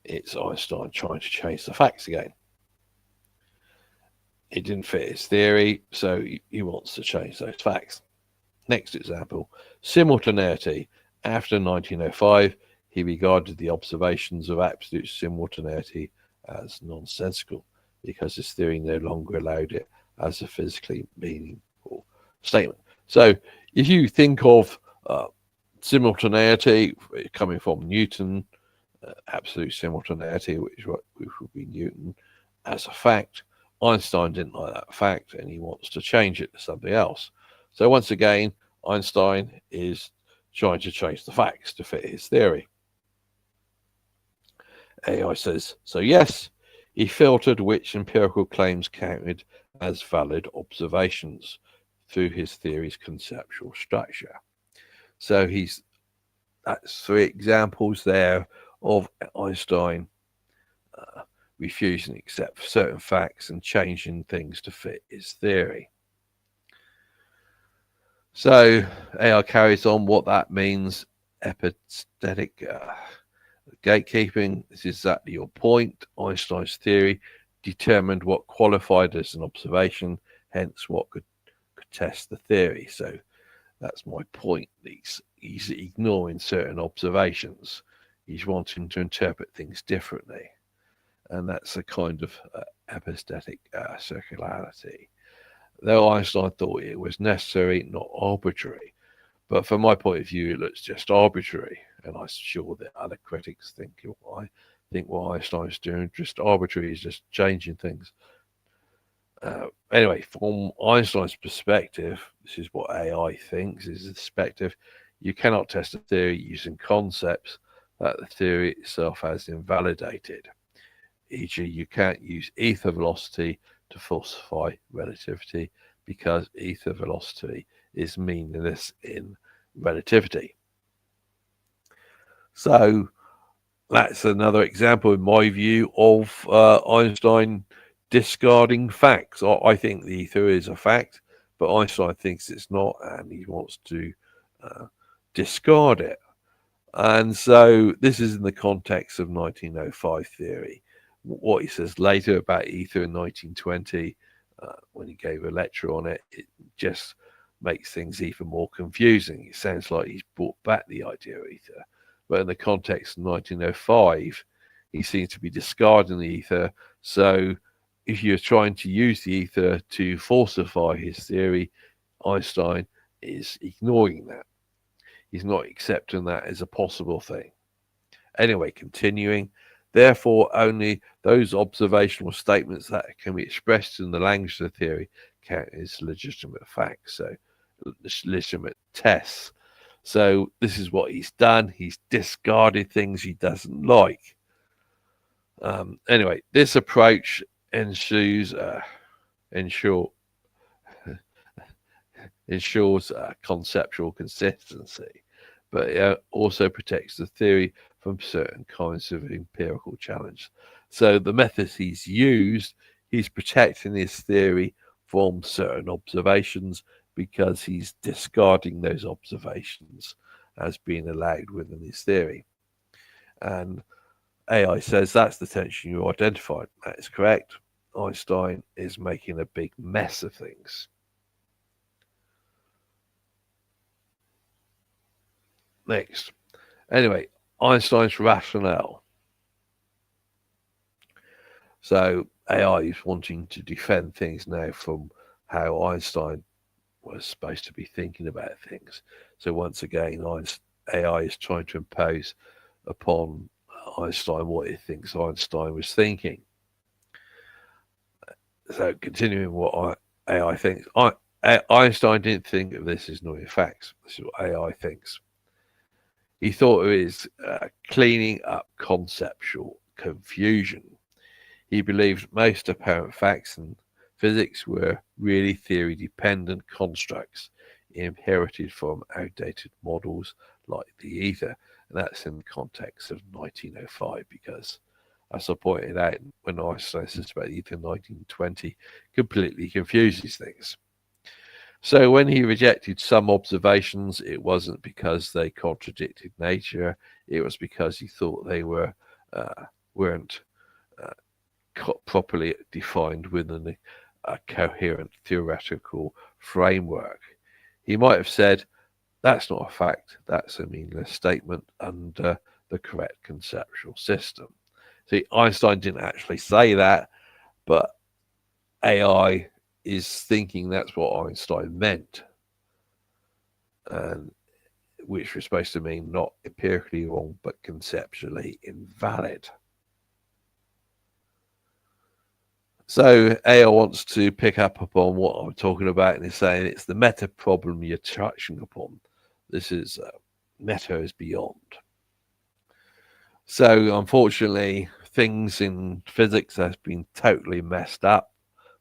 Speaker 2: it's Einstein trying to change the facts again. It didn't fit his theory, so he wants to change those facts. Next example, simultaneity. After 1905, he regarded the observations of absolute simultaneity as nonsensical because his theory no longer allowed it as a physically meaningful statement. So if you think of simultaneity coming from Newton, absolute simultaneity, which would be Newton, as a fact, Einstein didn't like that fact and he wants to change it to something else. So once again, Einstein is trying to change the facts to fit his theory. AI says, so yes, he filtered which empirical claims counted as valid observations through his theory's conceptual structure. So that's 3 examples there of Einstein refusing to accept certain facts and changing things to fit his theory. So AI carries on what that means. Epistemic gatekeeping. This is exactly your point. Einstein's theory determined what qualified as an observation, hence what could test the theory. So that's my point. He's ignoring certain observations. He's wanting to interpret things differently. And that's a kind of epistemic circularity. Though Einstein thought it was necessary, not arbitrary. But from my point of view, it looks just arbitrary. And I'm sure that other critics think what Einstein's doing just arbitrary, is just changing things. Anyway, from Einstein's perspective, this is what AI thinks, is the perspective, you cannot test a theory using concepts that the theory itself has invalidated. E.g., you can't use ether velocity to falsify relativity because ether velocity is meaningless in relativity. So that's another example, in my view, of Einstein discarding facts. I think the ether is a fact, but Einstein thinks it's not, and he wants to discard it. And so this is in the context of 1905 theory. What he says later about ether in 1920, when he gave a lecture on it, it just makes things even more confusing. It sounds like he's brought back the idea of ether. But in the context of 1905, he seems to be discarding the ether. So if you're trying to use the ether to falsify his theory, Einstein is ignoring that. He's not accepting that as a possible thing. Anyway, continuing. Therefore, only those observational statements that can be expressed in the language of the theory count as legitimate facts, so legitimate tests. So this is what he's done. He's discarded things he doesn't like. Anyway, this approach ensures conceptual consistency, but it also protects the theory from certain kinds of empirical challenge. So the methods he's used, he's protecting his theory from certain observations because he's discarding those observations as being allowed within his theory. And AI says that's the tension you identified. That is correct. Einstein is making a big mess of things. Next. Anyway, Einstein's rationale. So AI is wanting to defend things now from how Einstein was supposed to be thinking about things. So once again, AI is trying to impose upon Einstein what it thinks Einstein was thinking. So continuing what AI thinks, Einstein didn't think of this as knowing facts. This is what AI thinks. He thought it was cleaning up conceptual confusion. He believed most apparent facts in physics were really theory-dependent constructs inherited from outdated models like the ether. And that's in the context of 1905, because, as I pointed out, when Einstein says about ether in 1920, completely confuses things. So when he rejected some observations, it wasn't because they contradicted nature. It was because he thought they weren't properly defined within a coherent theoretical framework. He might have said, that's not a fact, that's a meaningless statement under the correct conceptual system. See, Einstein didn't actually say that, but AI is thinking that's what Einstein meant, and which was supposed to mean not empirically wrong, but conceptually invalid. So AI wants to pick up upon what I'm talking about and is saying it's the meta problem you're touching upon. This is meta is beyond. So unfortunately, things in physics have been totally messed up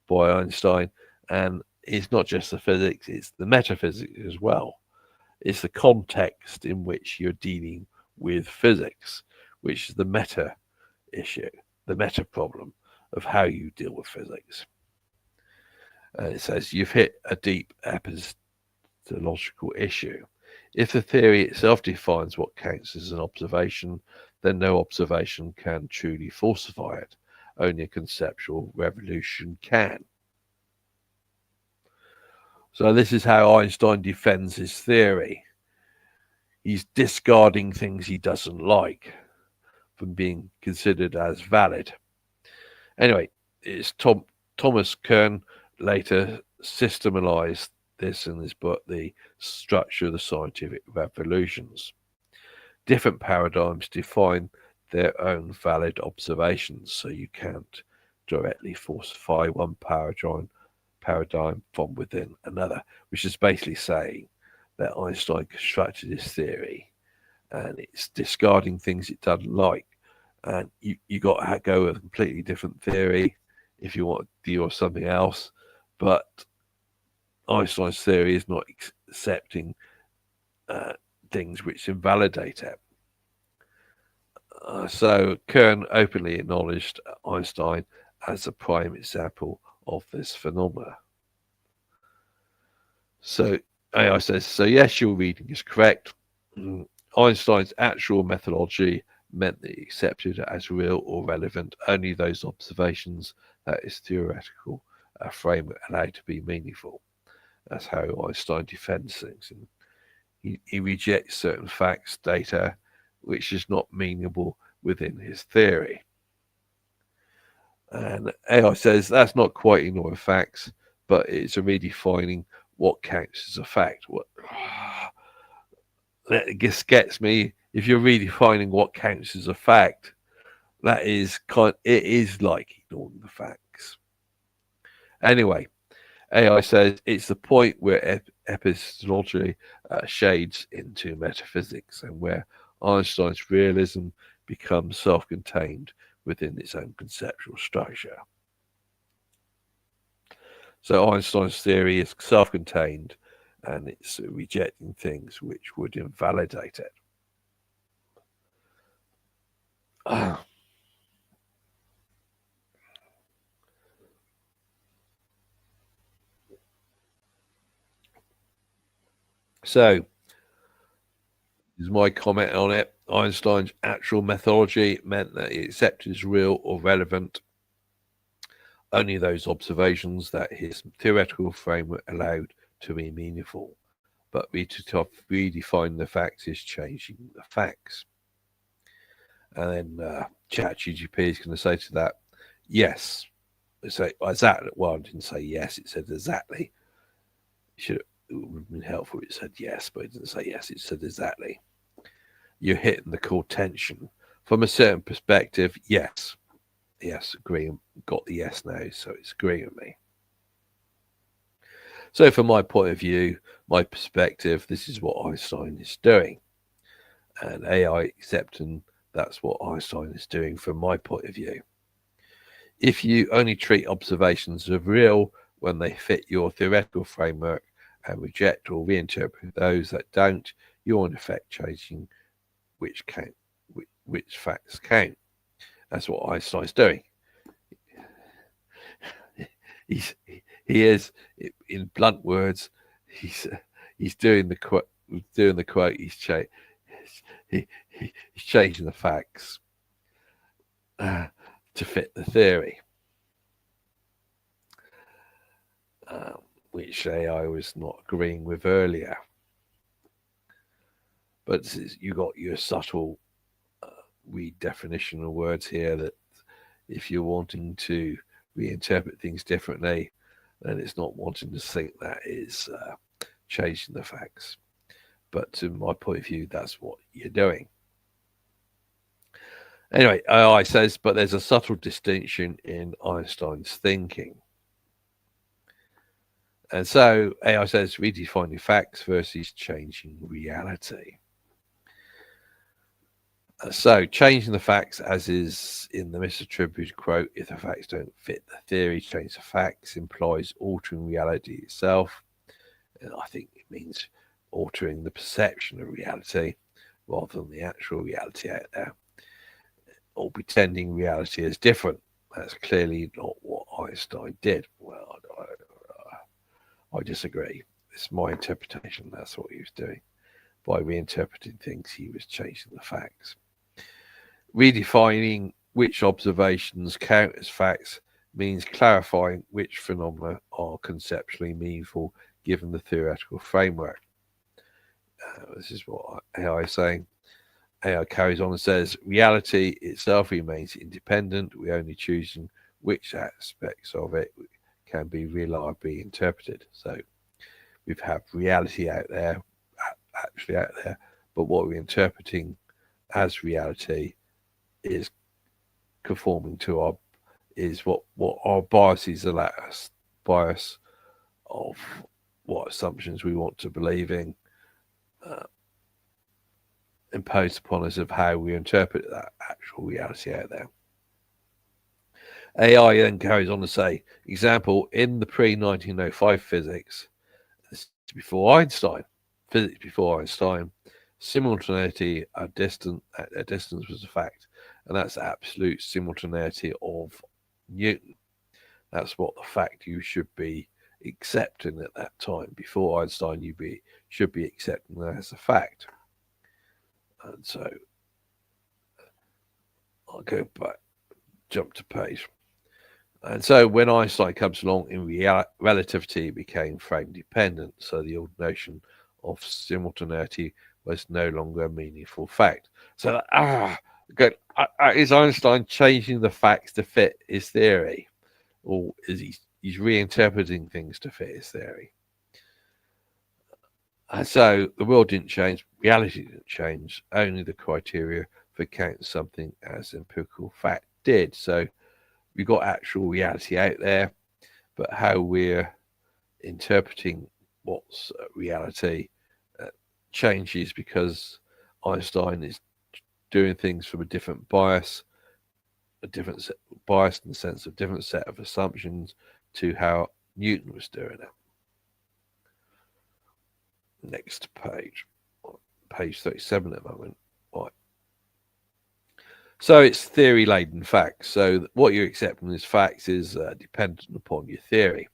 Speaker 2: by Einstein, and it's not just the physics, it's the metaphysics as well. It's the context in which you're dealing with physics, which is the meta issue, the meta problem of how you deal with physics. It says you've hit a deep epistemological issue. If the theory itself defines what counts as an observation, then no observation can truly falsify it. Only a conceptual revolution can. So this is how Einstein defends his theory. He's discarding things he doesn't like from being considered as valid. Anyway, it's Thomas Kuhn later systematized this in his book, The Structure of the Scientific Revolutions. Different paradigms define their own valid observations, so you can't directly falsify one paradigm from within another, which is basically saying that Einstein constructed his theory and it's discarding things it doesn't like. And you got to go with a completely different theory if you want to deal with something else. But Einstein's theory is not accepting things which invalidate it. So Kern openly acknowledged Einstein as a prime example of this phenomena. So AI says, so yes, your reading is correct. Einstein's actual methodology meant that he accepted as real or relevant only those observations that his theoretical framework allowed to be meaningful. That's how Einstein defends things. And he rejects certain facts, data, which is not meaningful within his theory. And AI says that's not quite ignoring facts, but it's a redefining what counts as a fact. That just gets me. If you're redefining what counts as a fact, that is it is like ignoring the facts. Anyway, AI says it's the point where epistemology shades into metaphysics and where Einstein's realism becomes self-contained within its own conceptual structure. So Einstein's theory is self-contained and it's rejecting things which would invalidate it. So, this is my comment on it. Einstein's actual methodology meant that he accepted as real or relevant only those observations that his theoretical framework allowed to be meaningful. But redefine the facts is changing the facts. And then ChatGPT is going to say to that, yes. Say exactly. Well, I didn't say yes. It said exactly. It would have been helpful if it said yes, but it didn't say yes. It said exactly. you're hitting the core tension. From a certain perspective, yes, agree. Got the yes now, so it's agreeing with me. So from my point of view, my perspective, this is what Einstein is doing. And AI accepting that's what Einstein is doing from my point of view. If you only treat observations as real when they fit your theoretical framework and reject or reinterpret those that don't, you're in effect changing which facts count. That's what Einstein's doing. He is, in blunt words, he's doing the quote. He's changing the facts to fit the theory, which AI was not agreeing with earlier. But you got your subtle redefinition of words here that if you're wanting to reinterpret things differently, then it's not wanting to think that is changing the facts. But to my point of view, that's what you're doing. Anyway, AI says, but there's a subtle distinction in Einstein's thinking. And so AI says redefining facts versus changing reality. So changing the facts, as is in the misattributed quote, if the facts don't fit the theory, change the facts, implies altering reality itself. And I think it means altering the perception of reality rather than the actual reality out there, or pretending reality is different. That's clearly not what Einstein did. Well, I disagree. It's my interpretation. That's what he was doing. By reinterpreting things, he was changing the facts. Redefining which observations count as facts means clarifying which phenomena are conceptually meaningful given the theoretical framework. This is what AI is saying. AI carries on and says, reality itself remains independent. We're only choosing which aspects of it can be reliably interpreted. So we have reality actually out there, but what we're interpreting as reality is conforming to what our biases allow us, bias of what assumptions we want to believe in, imposed upon us of how we interpret that actual reality out there. AI then carries on to say, example, in the pre-1905 physics, this is before Einstein, physics before Einstein, simultaneity at a distance was a fact, and that's absolute simultaneity of Newton. That's what the fact you should be accepting at that time. Before Einstein, you should be accepting that as a fact. And so I'll go back, jump to page. And so when Einstein comes along, in relativity became frame dependent. So the old notion of simultaneity was no longer a meaningful fact. So good. Is Einstein changing the facts to fit his theory, or is he's reinterpreting things to fit his theory? And so the world didn't change, reality didn't change, only the criteria for counting something as empirical fact did. So we've got actual reality out there, but how we're interpreting what's reality changes because Einstein is doing things from a different bias, bias in the sense of different set of assumptions to how Newton was doing it. Next page, page 37 at the moment. Right. So it's theory-laden facts. So what you're accepting as facts is dependent upon your theory.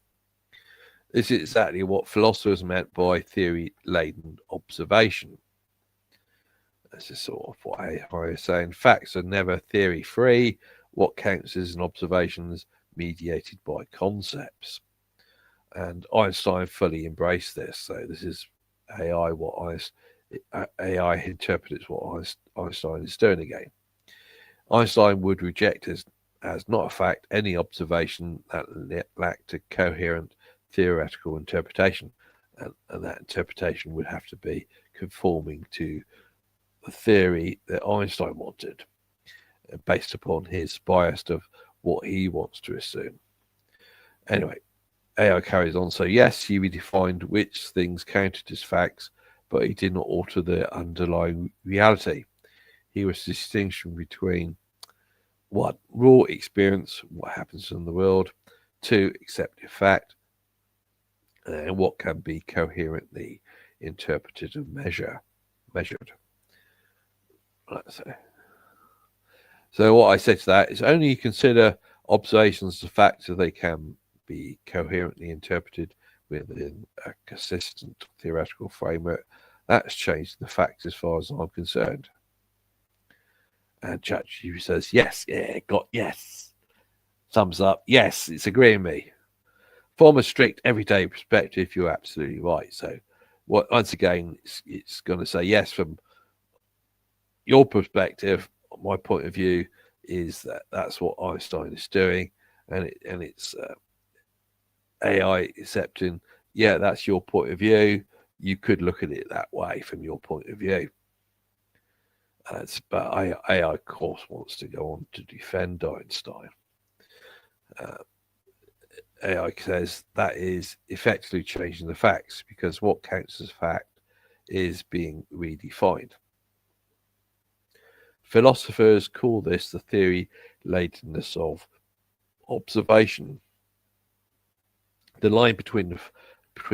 Speaker 2: This is exactly what philosophers meant by theory-laden observation. This is sort of what I was saying. Facts are never theory-free. What counts as an observation is mediated by concepts. And Einstein fully embraced this. So this is AI interprets what Einstein is doing again. Einstein would reject as not a fact any observation that lacked a coherent theoretical interpretation, and that interpretation would have to be conforming to the theory that Einstein wanted, based upon his bias of what he wants to assume. Anyway, AI carries on. So yes, he redefined which things counted as facts, but he did not alter the underlying reality. He was distinguishing between one, raw experience, what happens in the world, two, accepted fact, and what can be coherently interpreted and measured. So what I said to that is only consider observations as facts if they can be coherently interpreted within a consistent theoretical framework. That's changed the facts as far as I'm concerned. And ChatGPT says, yes, yes. Thumbs up, yes, it's agreeing with me. From a strict everyday perspective, you're absolutely right. So once again, it's going to say yes from your perspective. My point of view is that that's what Einstein is doing, and it's AI accepting, yeah, that's your point of view. You could look at it that way from your point of view. But AI, of course, wants to go on to defend Einstein. AI says that is effectively changing the facts because what counts as fact is being redefined. Philosophers call this the theory latentness of observation. The line between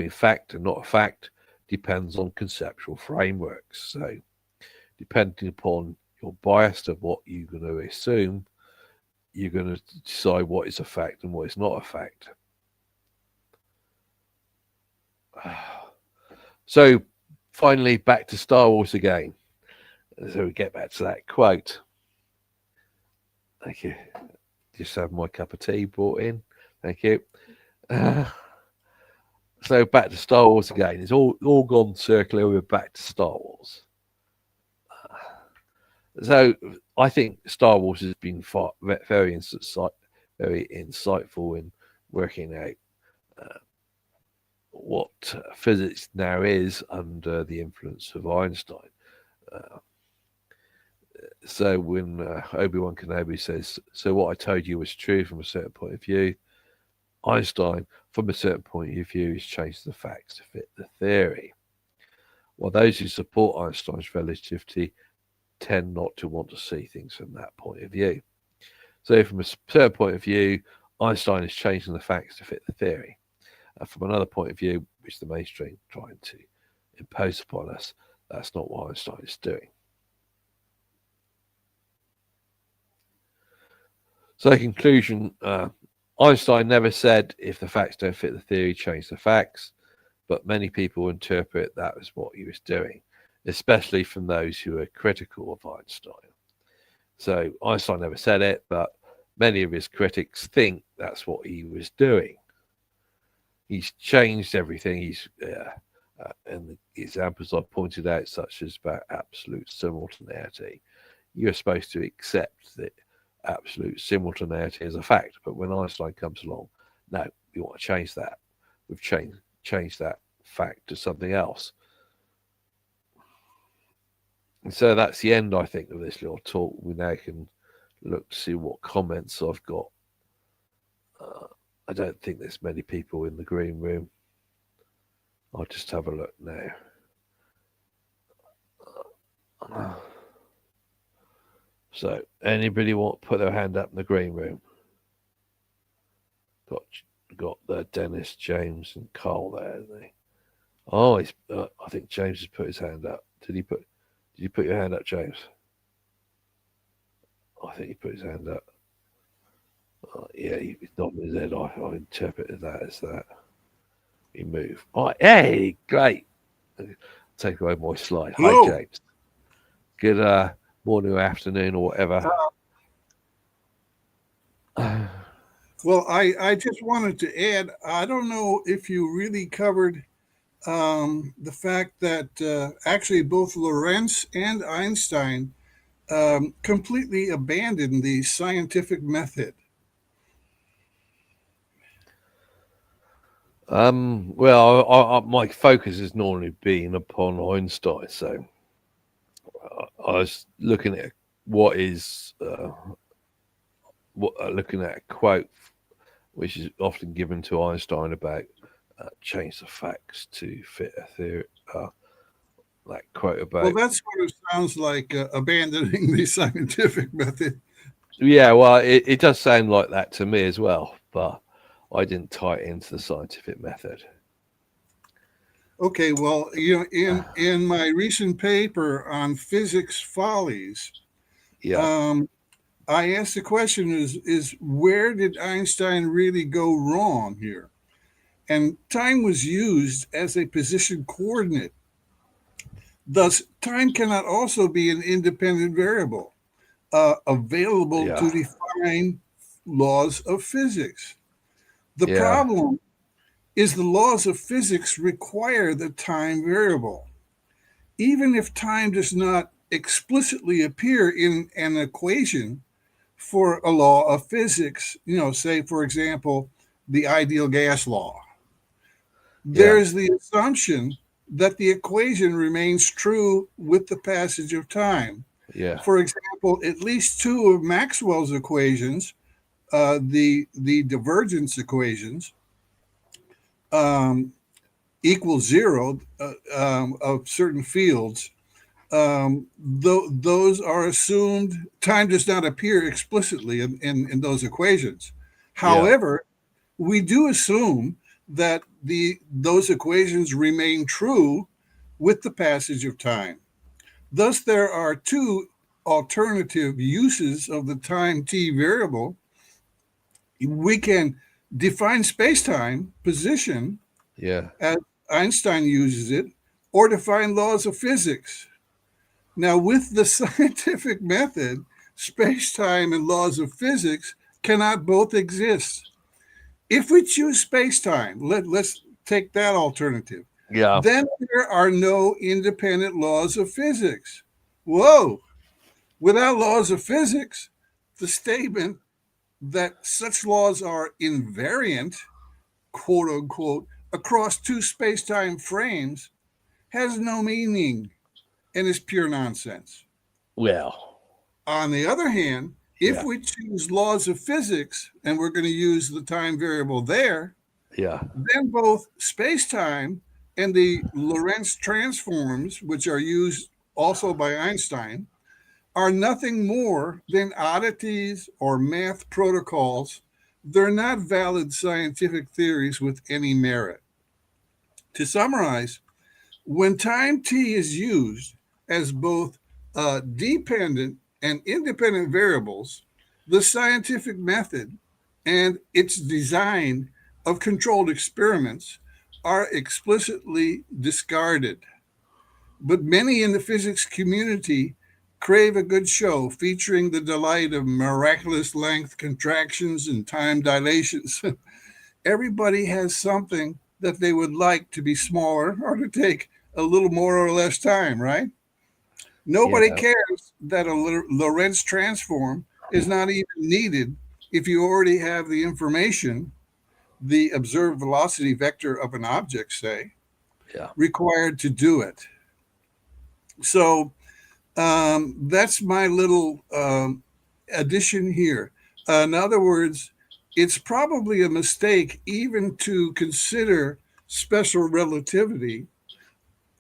Speaker 2: fact and not a fact depends on conceptual frameworks. So, depending upon your bias of what you're going to assume, you're going to decide what is a fact and what is not a fact. So, finally, back to Star Wars again. So we get back to that quote. Thank you. Just have my cup of tea brought in. Thank you. So back to Star Wars again. It's all gone circular. We're back to Star Wars. So I think Star Wars has been very insightful in working out what physics now is under the influence of Einstein. So when Obi-Wan Kenobi says, so what I told you was true from a certain point of view, Einstein, from a certain point of view, has changed the facts to fit the theory. While those who support Einstein's relativity tend not to want to see things from that point of view. So from a certain point of view, Einstein is changing the facts to fit the theory. And from another point of view, which the mainstream trying to impose upon us, that's not what Einstein is doing. So in conclusion, Einstein never said if the facts don't fit the theory, change the facts, but many people interpret that as what he was doing, especially from those who are critical of Einstein. So Einstein never said it, but many of his critics think that's what he was doing. He's changed everything. And the examples I pointed out, such as about absolute simultaneity, you're supposed to accept that absolute simultaneity is a fact. But when Einstein comes along, no, we want to change that. We've changed that fact to something else. And so that's the end, I think, of this little talk. We now can look to see what comments I've got. I don't think there's many people in the green room. I'll just have a look now. So, anybody want to put their hand up in the green room? Got the Dennis, James, and Carl there, isn't he? Oh, I think James has put his hand up. Did you put your hand up, James? I think he put his hand up. Yeah, he's nodding his head. I interpreted that as that. He moved. Oh, hey, great. Take away my slide.
Speaker 3: Hello.
Speaker 2: Hi, James. Good morning or afternoon or whatever.
Speaker 3: Well, I just wanted to add, I don't know if you really covered the fact that actually both Lorentz and Einstein completely abandoned the scientific method.
Speaker 2: Well, my focus has normally been upon Einstein, so I was looking at what is looking at a quote which is often given to Einstein about change the facts to fit a theory. That quote
Speaker 3: Well,
Speaker 2: about
Speaker 3: that sort of sounds like abandoning the scientific method.
Speaker 2: yeah, well, it does sound like that to me as well, but I didn't tie it into the scientific method.
Speaker 3: Okay, well, in my recent paper on physics follies,
Speaker 2: Yeah,
Speaker 3: um, I asked the question: is where did Einstein really go wrong here? And time was used as a position coordinate. Thus, time cannot also be an independent variable available
Speaker 2: yeah,
Speaker 3: to define laws of physics. The
Speaker 2: yeah,
Speaker 3: problem is the laws of physics require the time variable. Even if time does not explicitly appear in an equation for a law of physics, say, for example, the ideal gas law,
Speaker 2: yeah,
Speaker 3: there's the assumption that the equation remains true with the passage of time.
Speaker 2: yeah,
Speaker 3: For example, at least two of Maxwell's equations, the divergence equations, um, equal zero of certain fields, those are assumed. Time does not appear explicitly in those equations.
Speaker 2: yeah,
Speaker 3: However, we do assume that those equations remain true with the passage of time. Thus, there are two alternative uses of the time t variable. We can define space-time position
Speaker 2: yeah,
Speaker 3: as Einstein uses it, or define laws of physics. Now, with the scientific method, space-time and laws of physics cannot both exist. If we choose space-time, let's take that alternative,
Speaker 2: yeah,
Speaker 3: then there are no independent laws of physics. Whoa! Without laws of physics, the statement that such laws are invariant, quote unquote, across two space-time frames has no meaning and is pure nonsense.
Speaker 2: well,
Speaker 3: On the other hand, if
Speaker 2: yeah,
Speaker 3: we choose laws of physics and we're going to use the time variable there,
Speaker 2: yeah,
Speaker 3: then both space-time and the Lorentz transforms, which are used also by Einstein, are nothing more than oddities or math protocols. They're not valid scientific theories with any merit. To summarize, when time t is used as both dependent and independent variables, the scientific method and its design of controlled experiments are explicitly discarded. But many in the physics community crave a good show featuring the delight of miraculous length contractions and time dilations. Everybody has something that they would like to be smaller or to take a little more or less time, right? Nobody
Speaker 2: yeah,
Speaker 3: cares that a Lorentz transform is not even needed if you already have the information, the observed velocity vector of an object, say,
Speaker 2: yeah,
Speaker 3: required to do it. So that's my little addition here. In other words, it's probably a mistake even to consider special relativity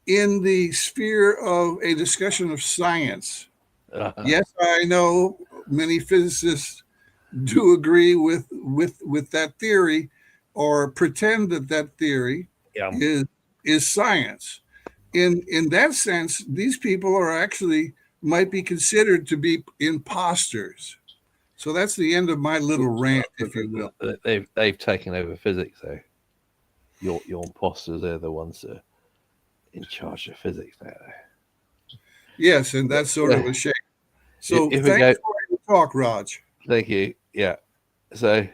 Speaker 3: in the sphere of a discussion of science. Yes, I know many physicists do agree with that theory or pretend that that theory
Speaker 2: yeah,
Speaker 3: is science. In that sense, these people are actually might be considered to be imposters. So that's the end of my little rant, if you will.
Speaker 2: they've taken over physics though. Your imposters, they're the ones that are in charge of physics now.
Speaker 3: Yes, and that's sort of
Speaker 2: Yeah,
Speaker 3: a shame. So
Speaker 2: if we
Speaker 3: thanks
Speaker 2: go,
Speaker 3: for your talk, Raj.
Speaker 2: thank you. Yeah, so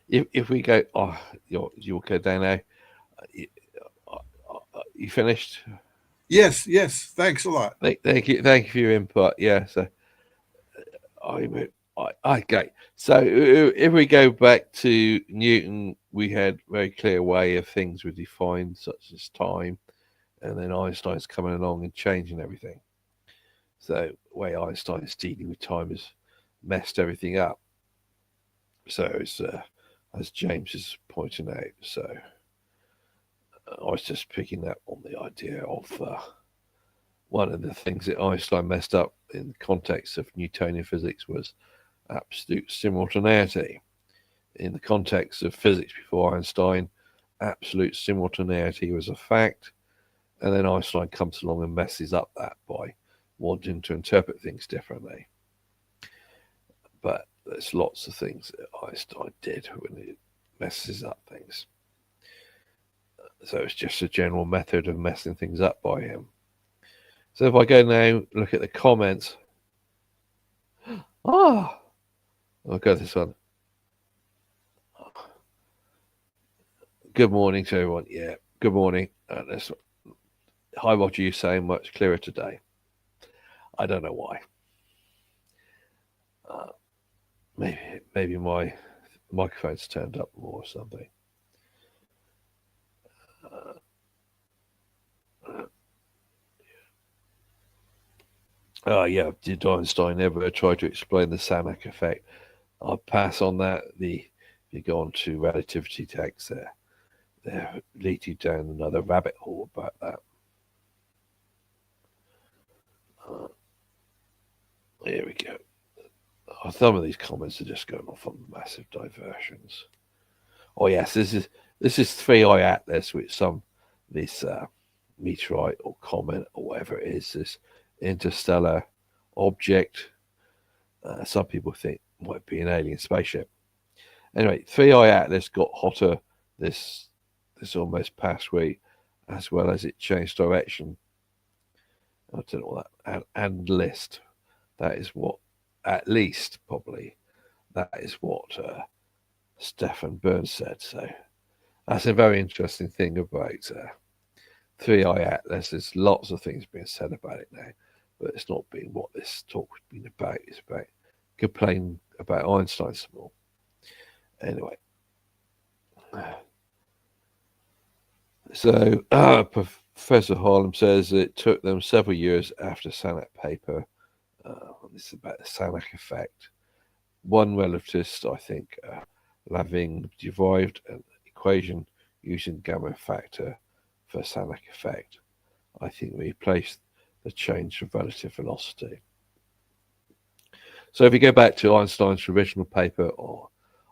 Speaker 2: if we go, oh, you'll go down now. You, you finished?
Speaker 3: Yes, yes, thanks a lot.
Speaker 2: Thank you for your input. Yeah, so okay. So if we go back to Newton, we had very clear way of things were defined, such as time, and then Einstein's coming along and changing everything. So the way Einstein's dealing with time has messed everything up. So it's, as James is pointing out, so I was just picking up on the idea of one of the things that Einstein messed up in the context of Newtonian physics was absolute simultaneity. In the context of physics before Einstein, absolute simultaneity was a fact, and then Einstein comes along and messes up that by wanting to interpret things differently. But there's lots of things that Einstein did when he messes up things. So it's just a general method of messing things up by him. So if I go now, look at the comments. I'll go this one. Good morning to everyone. Yeah, good morning. Hi, Roger, you sound much clearer today. I don't know why. Maybe my microphone's turned up more or something. Yeah, did Einstein ever try to explain the Sanok effect? I'll pass on that. If you go on to relativity texts there, they'll lead you down another rabbit hole about that. Here we go. Some of these comments are just going off on massive diversions. Oh yes, this is 3i Atlas with this meteorite or comet or whatever it is, this interstellar object. Some people think it might be an alien spaceship. Anyway, 3i Atlas got hotter this almost past week, as well as it changed direction. I don't know what that and list. That is what, at least probably, that is what Stefan Burns said. So that's a very interesting thing about 3i Atlas. There's lots of things being said about it now, but it's not been what this talk has been about. It's about complaining about Einstein some more. Anyway, so Professor Harlem says it took them several years after Sanok paper. This is about the Sanok effect. One relativist, I think, Laving, derived an equation using gamma factor for Sanok effect. I think we replaced the change of relative velocity. So if you go back to Einstein's original paper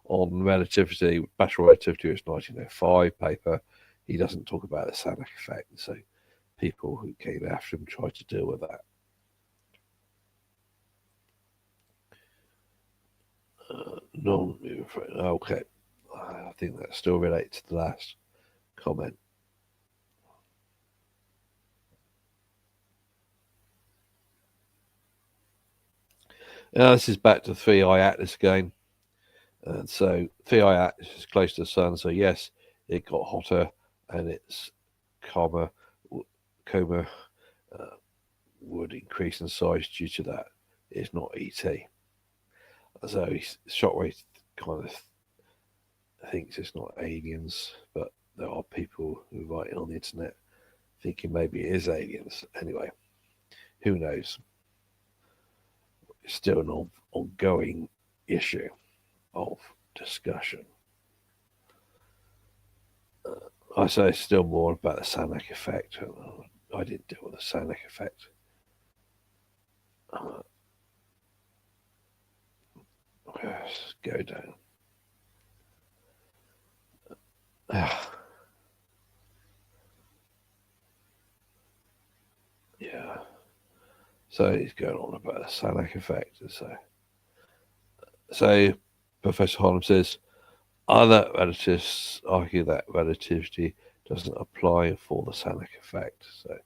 Speaker 2: on relativity, special relativity, it's 1905 paper, he doesn't talk about the Sanok effect. So people who came after him tried to deal with that. Okay. I think that still relates to the last comment. Now this is back to 3i Atlas again. And so 3i Atlas is close to the sun. So yes, it got hotter, and its coma would increase in size due to that. It's not ET. So Shockwave kind of thinks it's not aliens, but there are people who write it on the internet thinking maybe it is aliens. Anyway, who knows? It's still an ongoing issue of discussion. I say it's still more about the Sanok effect. I didn't deal with the Sanok effect. Let's go down. Yeah. So he's going on about the Sanok effect. So Professor Harlem says, other relativists argue that relativity doesn't apply for the Sanok effect. So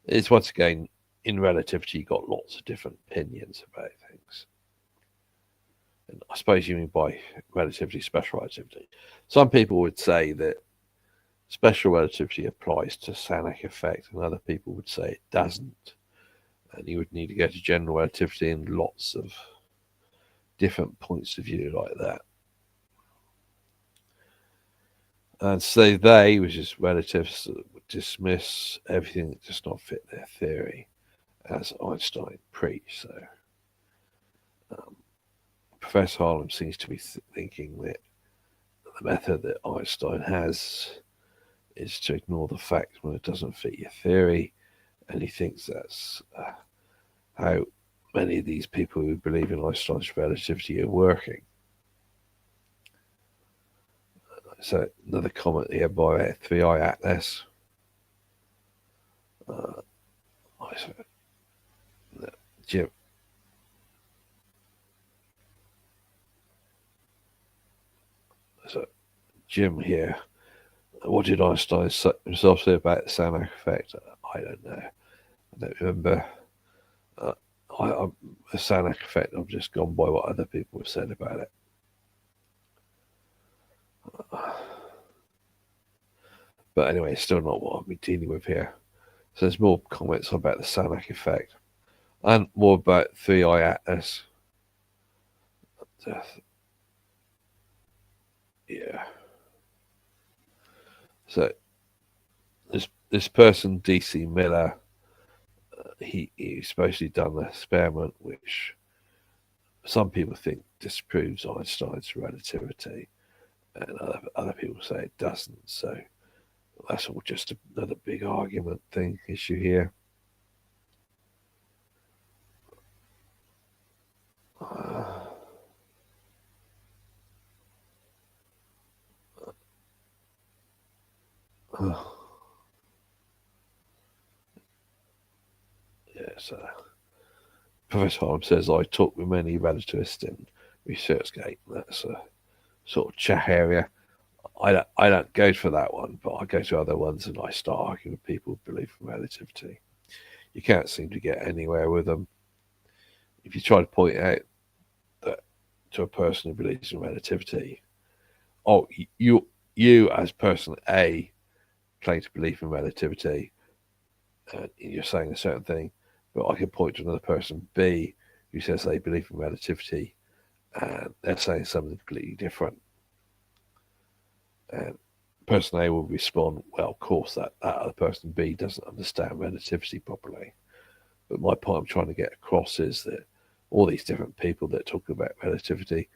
Speaker 2: it's once again, in relativity, you've got lots of different opinions about things. And I suppose you mean by relativity, special relativity. Some people would say that special relativity applies to Sanok effect, and other people would say it doesn't. And you would need to go to general relativity and lots of different points of view like that. And so they, which is relativists, would dismiss everything that does not fit their theory as Einstein preached. So Professor Harlem seems to be thinking that the method that Einstein has is to ignore the facts when it doesn't fit your theory, and he thinks that's how many of these people who believe in Einstein's relativity are working. So another comment here by 3i Atlas. Jim. So Jim here. What did Einstein himself say about the Sandbach effect? I don't know. I don't remember. The Sandbach effect, I've just gone by what other people have said about it. But anyway, it's still not what I'll be dealing with here. So there's more comments about the Sandbach effect. And more about 3i Atlas. Yeah. So this person, DC Miller, he supposedly done an experiment which some people think disproves Einstein's relativity, and other people say it doesn't. So that's all just another big argument issue here. Yes. Professor Harlem says, I talk with many relativists in ResearchGate. That's a sort of chat area. I don't go for that one, but I go to other ones and I start arguing with people who believe in relativity. You can't seem to get anywhere with them. If you try to point out that to a person who believes in relativity, you as person A claim to believe in relativity, and you're saying a certain thing, but I can point to another person B who says they believe in relativity, and they're saying something completely different. And person A will respond, well, of course, that other person B doesn't understand relativity properly. But my point I'm trying to get across is that all these different people that talk about relativity,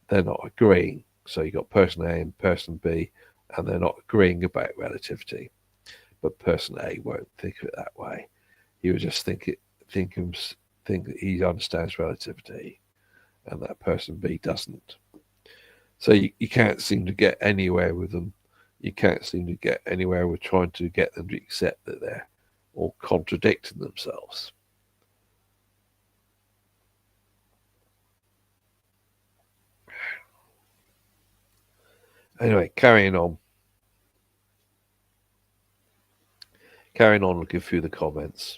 Speaker 2: they're not agreeing. So you've got person A and person B, and they're not agreeing about relativity. But person A won't think of it that way. He would just think that he understands relativity, and that person B doesn't. So you can't seem to get anywhere with them. You can't seem to get anywhere with trying to get them to accept that they're all contradicting themselves. Anyway, carrying on looking through the comments.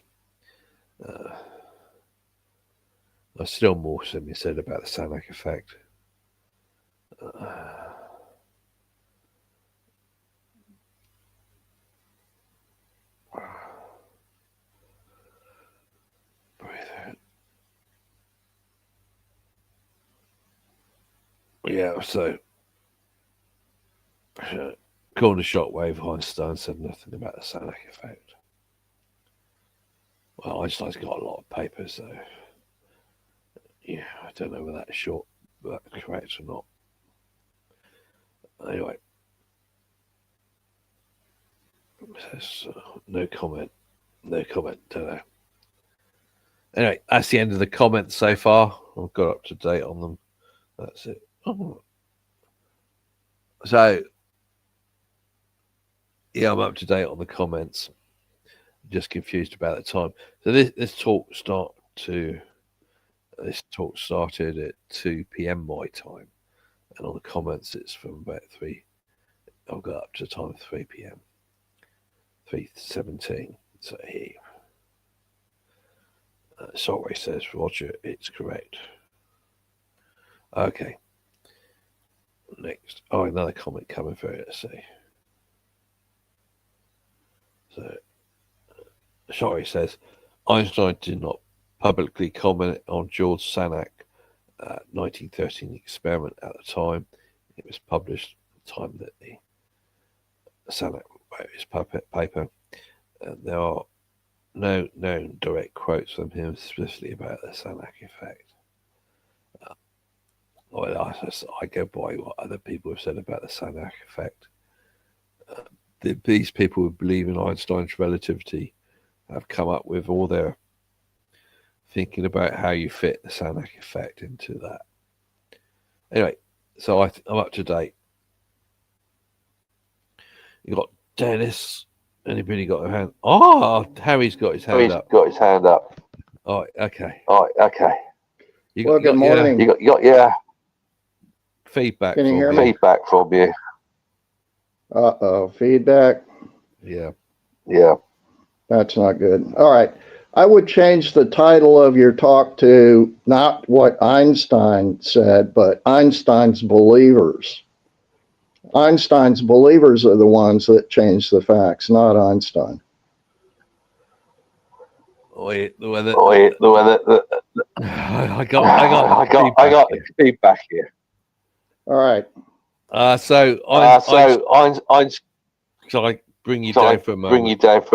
Speaker 2: There's still more to be said about the Sandbach effect. Yeah, so according to Shockwave, Einstein said nothing about the Sandbach effect. Well, Einstein's got a lot of papers, so yeah, I don't know whether that's correct or not. Anyway, no comment, don't know. Anyway, that's the end of the comments so far. I've got up to date on them. That's it. So, yeah, I'm up to date on the comments. Just confused about the time. So this talk started at 2 p.m. my time, and on the comments it's from about 3. I've got up to the time of 3 p.m. 3:17. So here. Sorry, says Roger. It's correct. Okay. Next. Oh, another comment coming through. Let's see. So, sorry, says Einstein did not publicly comment on George Sandbach 1913 experiment at the time. It was published at the time that the Sandbach wrote his paper. And there are no direct quotes from him specifically about the Sanak effect. Well, I go by what other people have said about the Sanak effect. These people who believe in Einstein's relativity have come up with all their thinking about how you fit the Sanak effect into that. Anyway, so I'm up to date. You got Dennis. Anybody got a hand? Oh, Harry's got his hand up.
Speaker 4: Got his hand up.
Speaker 2: All right, okay.
Speaker 4: Good morning. You got
Speaker 2: feedback.
Speaker 4: Can you hear me? Feedback from you. Feedback.
Speaker 2: Yeah.
Speaker 4: That's not good. All right. I would change the title of your talk to not what Einstein said, but Einstein's believers. Einstein's believers are the ones that change the facts, not Einstein.
Speaker 2: I got
Speaker 4: feedback here. All right.
Speaker 2: So shall I bring you down for a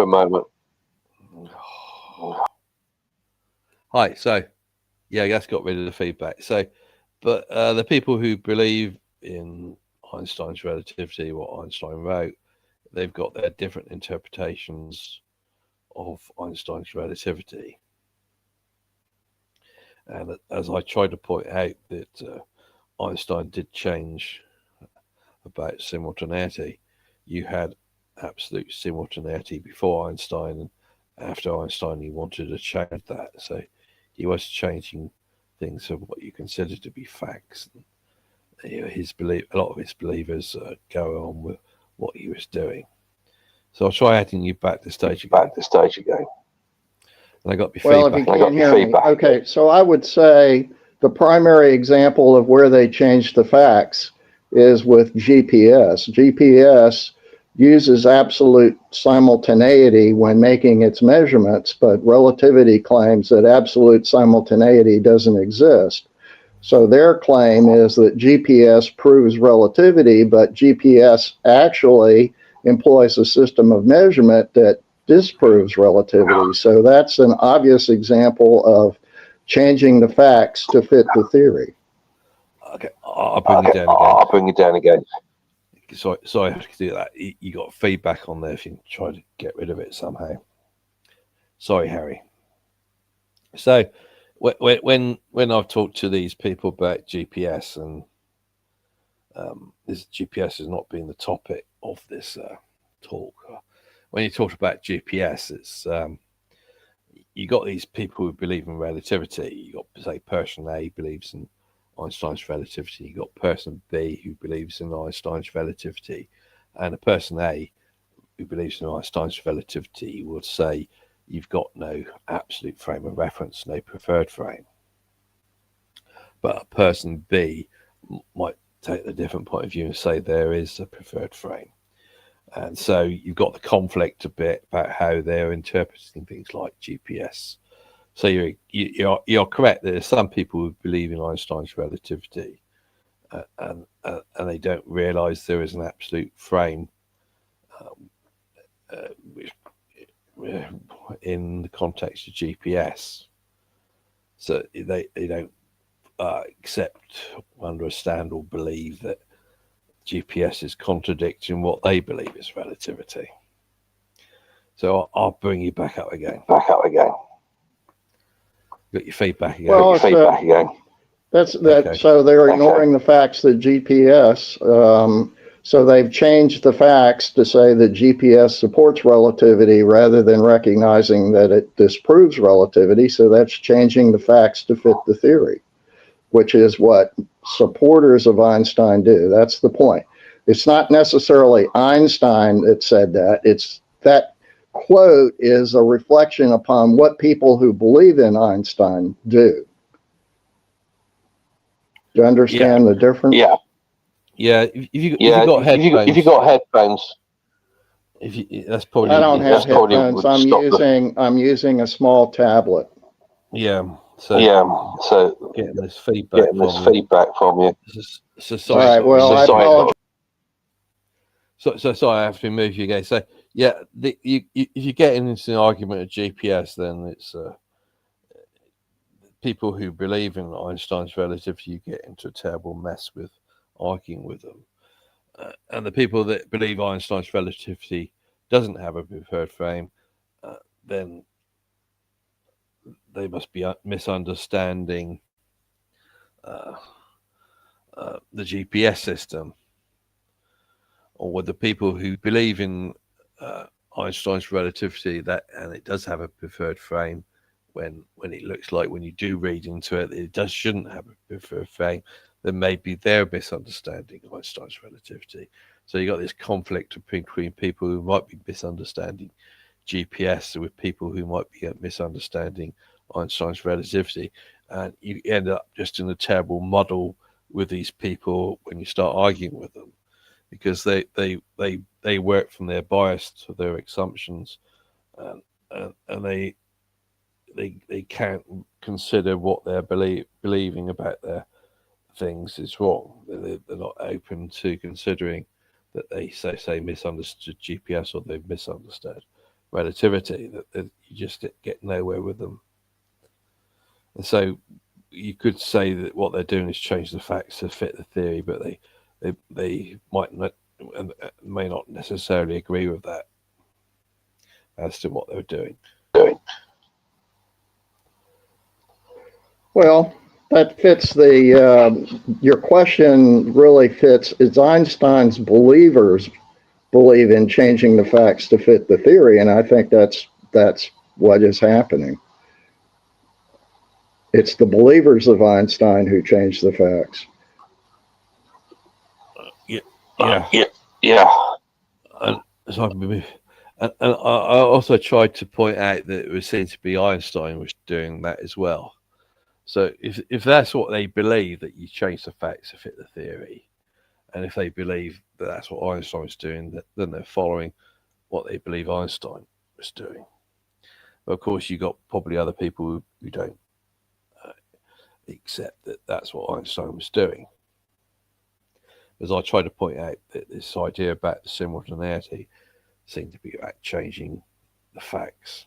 Speaker 2: moment? Hi. So, yeah, I guess got rid of the feedback. So, but the people who believe in Einstein's relativity, what Einstein wrote, they've got their different interpretations of Einstein's relativity. And as I tried to point out that Einstein did change about simultaneity. You had absolute simultaneity before Einstein, and after Einstein he wanted to change that. So he was changing things of what you consider to be facts. You know, a lot of his believers go on with what he was doing. So I'll try adding you back to stage again. And I got your feedback.
Speaker 4: If you can't hear me, okay. So I would say the primary example of where they changed the facts is with GPS. GPS uses absolute simultaneity when making its measurements, but relativity claims that absolute simultaneity doesn't exist. So their claim is that GPS proves relativity, but GPS actually employs a system of measurement that disproves relativity. So that's an obvious example of changing the facts to fit the theory.
Speaker 2: Okay, I'll bring you down again. Sorry, I have to do that. You got feedback on there if you try to get rid of it somehow. Sorry, Harry. So when I've talked to these people about GPS, and this GPS has not been the topic of this talk. When you talk about GPS, it's you got these people who believe in relativity. You got, say, person A believes in Einstein's relativity. You got person B who believes in Einstein's relativity, and a person A who believes in Einstein's relativity would say you've got no absolute frame of reference, no preferred frame. But a person B might take a different point of view and say there is a preferred frame. And so you've got the conflict a bit about how they're interpreting things like GPS. So you're correct. There are some people who believe in Einstein's relativity, and they don't realise there is an absolute frame in the context of GPS. So they don't accept, understand, or believe that GPS is contradicting what they believe is relativity. So I'll bring you back up again. Got your feedback again.
Speaker 4: Well, that's that. Okay. So they're ignoring the facts that GPS. So they've changed the facts to say that GPS supports relativity rather than recognizing that it disproves relativity. So that's changing the facts to fit the theory, which is what supporters of Einstein do. That's the point. It's not necessarily Einstein that said that. It's that quote is a reflection upon what people who believe in Einstein do. Do you understand the difference?
Speaker 2: Yeah. If you got headphones, that's probably.
Speaker 4: I don't have headphones. I'm using a small tablet.
Speaker 2: Yeah. So getting this feedback from you. So sorry.
Speaker 4: All right. Well, I apologize.
Speaker 2: So sorry, I have to move you again. So if you get into an argument of GPS, then it's people who believe in Einstein's relativity, you get into a terrible mess with arguing with them. And the people that believe Einstein's relativity doesn't have a preferred frame, then they must be misunderstanding the GPS system. Or with the people who believe in Einstein's relativity, and it does have a preferred frame, when it looks like, when you do read into it, it shouldn't have a preferred frame, then maybe they're misunderstanding Einstein's relativity. So you got this conflict between people who might be misunderstanding GPS with people who might be misunderstanding Einstein's relativity, and you end up just in a terrible muddle with these people when you start arguing with them, because they work from their bias to their assumptions, and they can't consider what they're believing about their things is wrong. They're not open to considering that they say misunderstood GPS, or they've misunderstood relativity, that you just get nowhere with them. And so you could say that what they're doing is change the facts to fit the theory, but they might not and may not necessarily agree with that as to what they're doing.
Speaker 4: Well, that fits your question really fits. It's Einstein's believers believe in changing the facts to fit the theory, and I think that's what is happening. It's the believers of Einstein who change the facts.
Speaker 2: Yeah. And I also tried to point out that it would seem to be Einstein was doing that as well. So if that's what they believe, that you change the facts to fit the theory, and if they believe that that's what Einstein's doing, then they're following what they believe Einstein was doing. But of course, you got probably other people who don't accept that that's what Einstein was doing. As I try to point out, that this idea about the simultaneity seemed to be about changing the facts.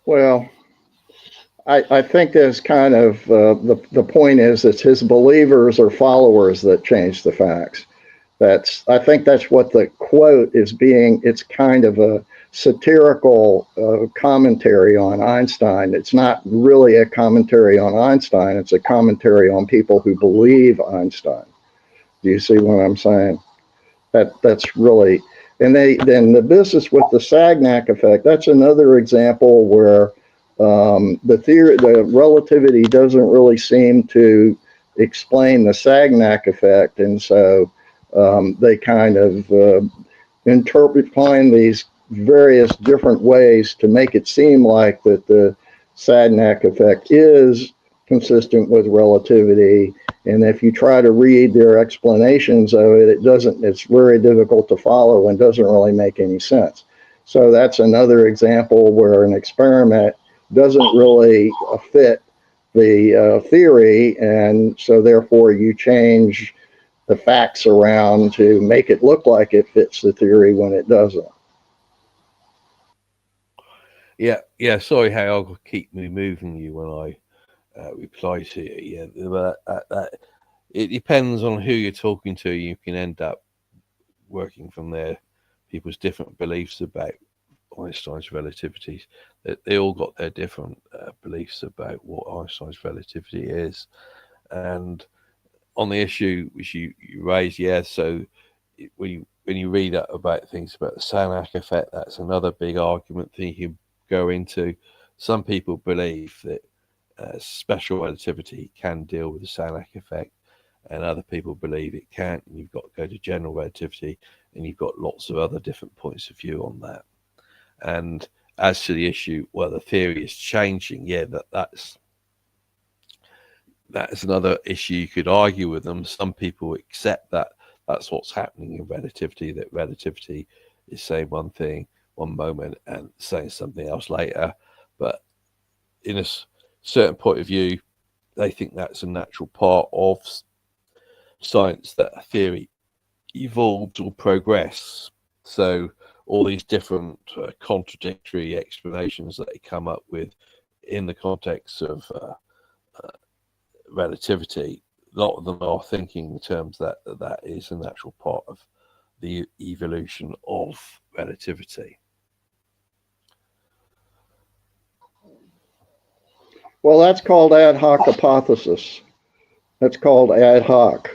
Speaker 4: Well, I think there's kind of the point is it's his believers or followers that change the facts. I think that's what the quote is being. It's kind of a satirical commentary on Einstein. It's not really a commentary on Einstein. It's a commentary on people who believe Einstein. Do you see what I'm saying? That's really, and then the business with the Sagnac effect. That's another example where the relativity doesn't really seem to explain the Sagnac effect, and so they kind of find these various different ways to make it seem like that the Sagnac effect is consistent with relativity. And if you try to read their explanations of it, it's very difficult to follow and doesn't really make any sense. So that's another example where an experiment doesn't really fit the theory, and so therefore you change the facts around to make it look like it fits the theory when it doesn't.
Speaker 2: Yeah. Sorry, how I'll keep moving you when I reply to you. Yeah, but it depends on who you're talking to. You can end up working from people's different beliefs about Einstein's relativity. They all got their different beliefs about what Einstein's relativity is, and on the issue which you raised, so when you read about things about the Sagnac effect, that's another big argument thing you go into. Some people believe that special relativity can deal with the Sagnac effect, and other people believe it can't, and you've got to go to general relativity, and you've got lots of other different points of view on that. And as to the issue, well, the theory is changing, that's another issue you could argue with them. Some people accept that that's what's happening in relativity, that relativity is saying one thing one moment and saying something else later. But in a certain point of view, they think that's a natural part of science, that a theory evolved or progress. So all these different contradictory explanations that they come up with in the context of relativity, a lot of them are thinking in terms that that is a natural part of the evolution of relativity.
Speaker 4: Well, that's called ad hoc hypothesis. That's called ad hoc.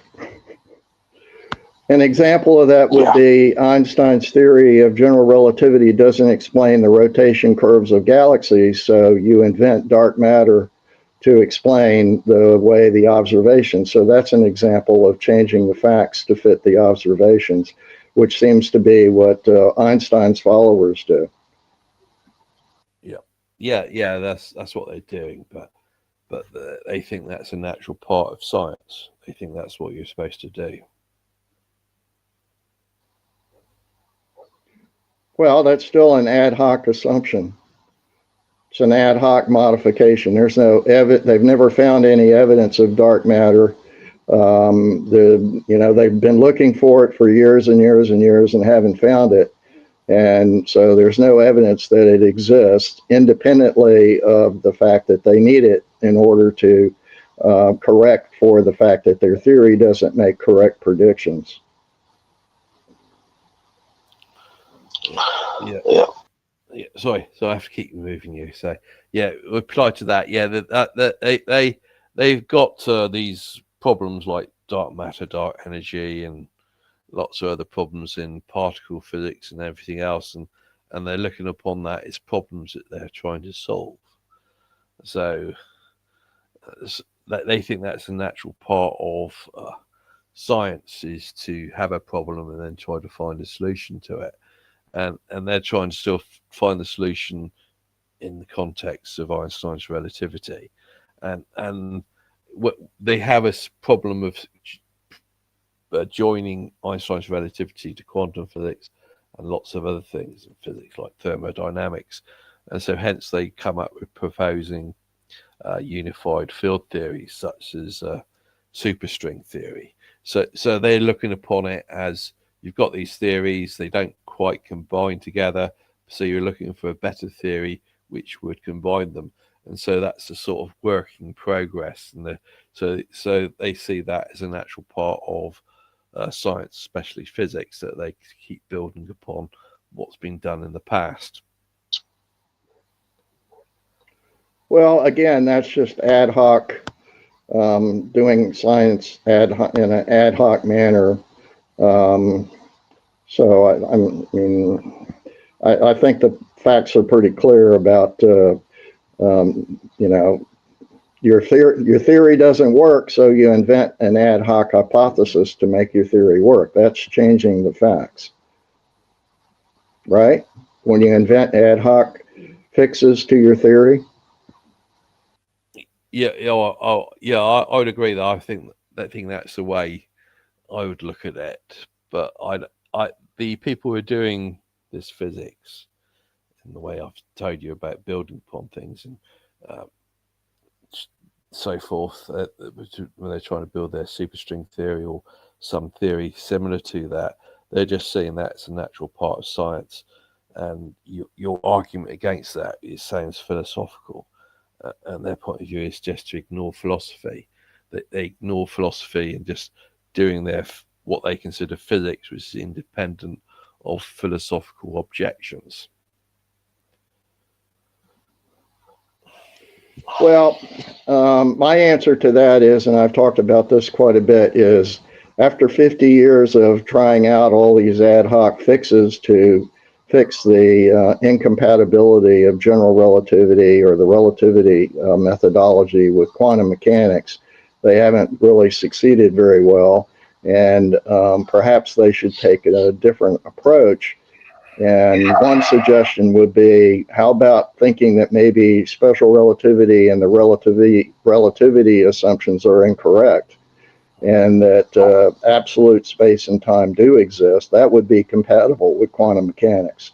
Speaker 4: An example of that would be Einstein's theory of general relativity doesn't explain the rotation curves of galaxies, so you invent dark matter to explain the way the observations. So that's an example of changing the facts to fit the observations, which seems to be what Einstein's followers do.
Speaker 2: Yeah, that's what they're doing, but they think that's a natural part of science. They think that's what you're supposed to do.
Speaker 4: Well, that's still an ad hoc assumption. It's an ad hoc modification. There's no they've never found any evidence of dark matter. They've been looking for it for years and years and years and haven't found it. And so there's no evidence that it exists independently of the fact that they need it in order to correct for the fact that their theory doesn't make correct predictions.
Speaker 2: Yeah. Sorry, so I have to keep moving you. So yeah, reply to that. Yeah, they've got these problems like dark matter, dark energy, and lots of other problems in particle physics and everything else, and they're looking upon that as problems that they're trying to solve. So they think that's a natural part of science, is to have a problem and then try to find a solution to it. And they're trying to still find the solution in the context of Einstein's relativity, and what they have a problem of joining Einstein's relativity to quantum physics and lots of other things in physics like thermodynamics, and so hence they come up with proposing unified field theories such as superstring theory. So they're looking upon it as you've got these theories, they don't quite combine together, so you're looking for a better theory which would combine them, and so that's the sort of work in progress. And so they see that as a natural part of science, especially physics, that they keep building upon what's been done in the past.
Speaker 4: Well, again, that's just ad hoc, doing science in an ad hoc manner. So I think the facts are pretty clear about your theory doesn't work, so you invent an ad hoc hypothesis to make your theory work. That's changing the facts, right? When you invent ad hoc fixes to your theory.
Speaker 2: I would agree that I think that's the way I would look at it. But the people who are doing this physics in the way I've told you about building upon things and so forth, when they're trying to build their superstring theory or some theory similar to that, they're just seeing that it's a natural part of science. And your argument against that is saying it's philosophical. And their point of view is just to ignore philosophy. They ignore philosophy and just doing what they consider physics, which is independent of philosophical objections.
Speaker 4: Well, my answer to that is, and I've talked about this quite a bit, is after 50 years of trying out all these ad hoc fixes to fix the incompatibility of general relativity or the relativity methodology with quantum mechanics, they haven't really succeeded very well. And perhaps they should take a different approach. And one suggestion would be, how about thinking that maybe special relativity and the relativity assumptions are incorrect, and that absolute space and time do exist? That would be compatible with quantum mechanics.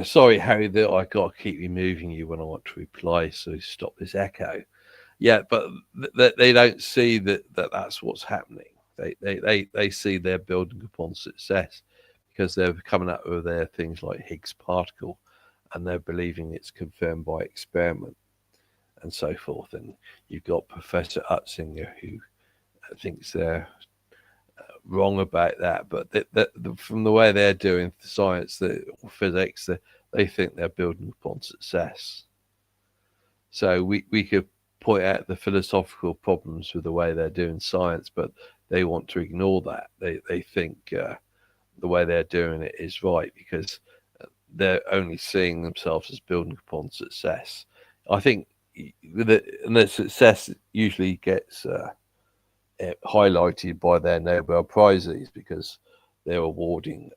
Speaker 2: Sorry, Harry, that I got to keep removing you when I want to reply, so stop this echo. Yeah, but they don't see that's what's happening. They see they're building upon success because they're coming up with their things like Higgs particle, and they're believing it's confirmed by experiment and so forth. And you've got Professor Utzinger who thinks they're wrong about that, but from the way they're doing science, or physics, they think they're building upon success. So we could point out the philosophical problems with the way they're doing science, but they want to ignore that. They think the way they're doing it is right because they're only seeing themselves as building upon success. I think the success usually gets highlighted by their Nobel Prizes because they're awarding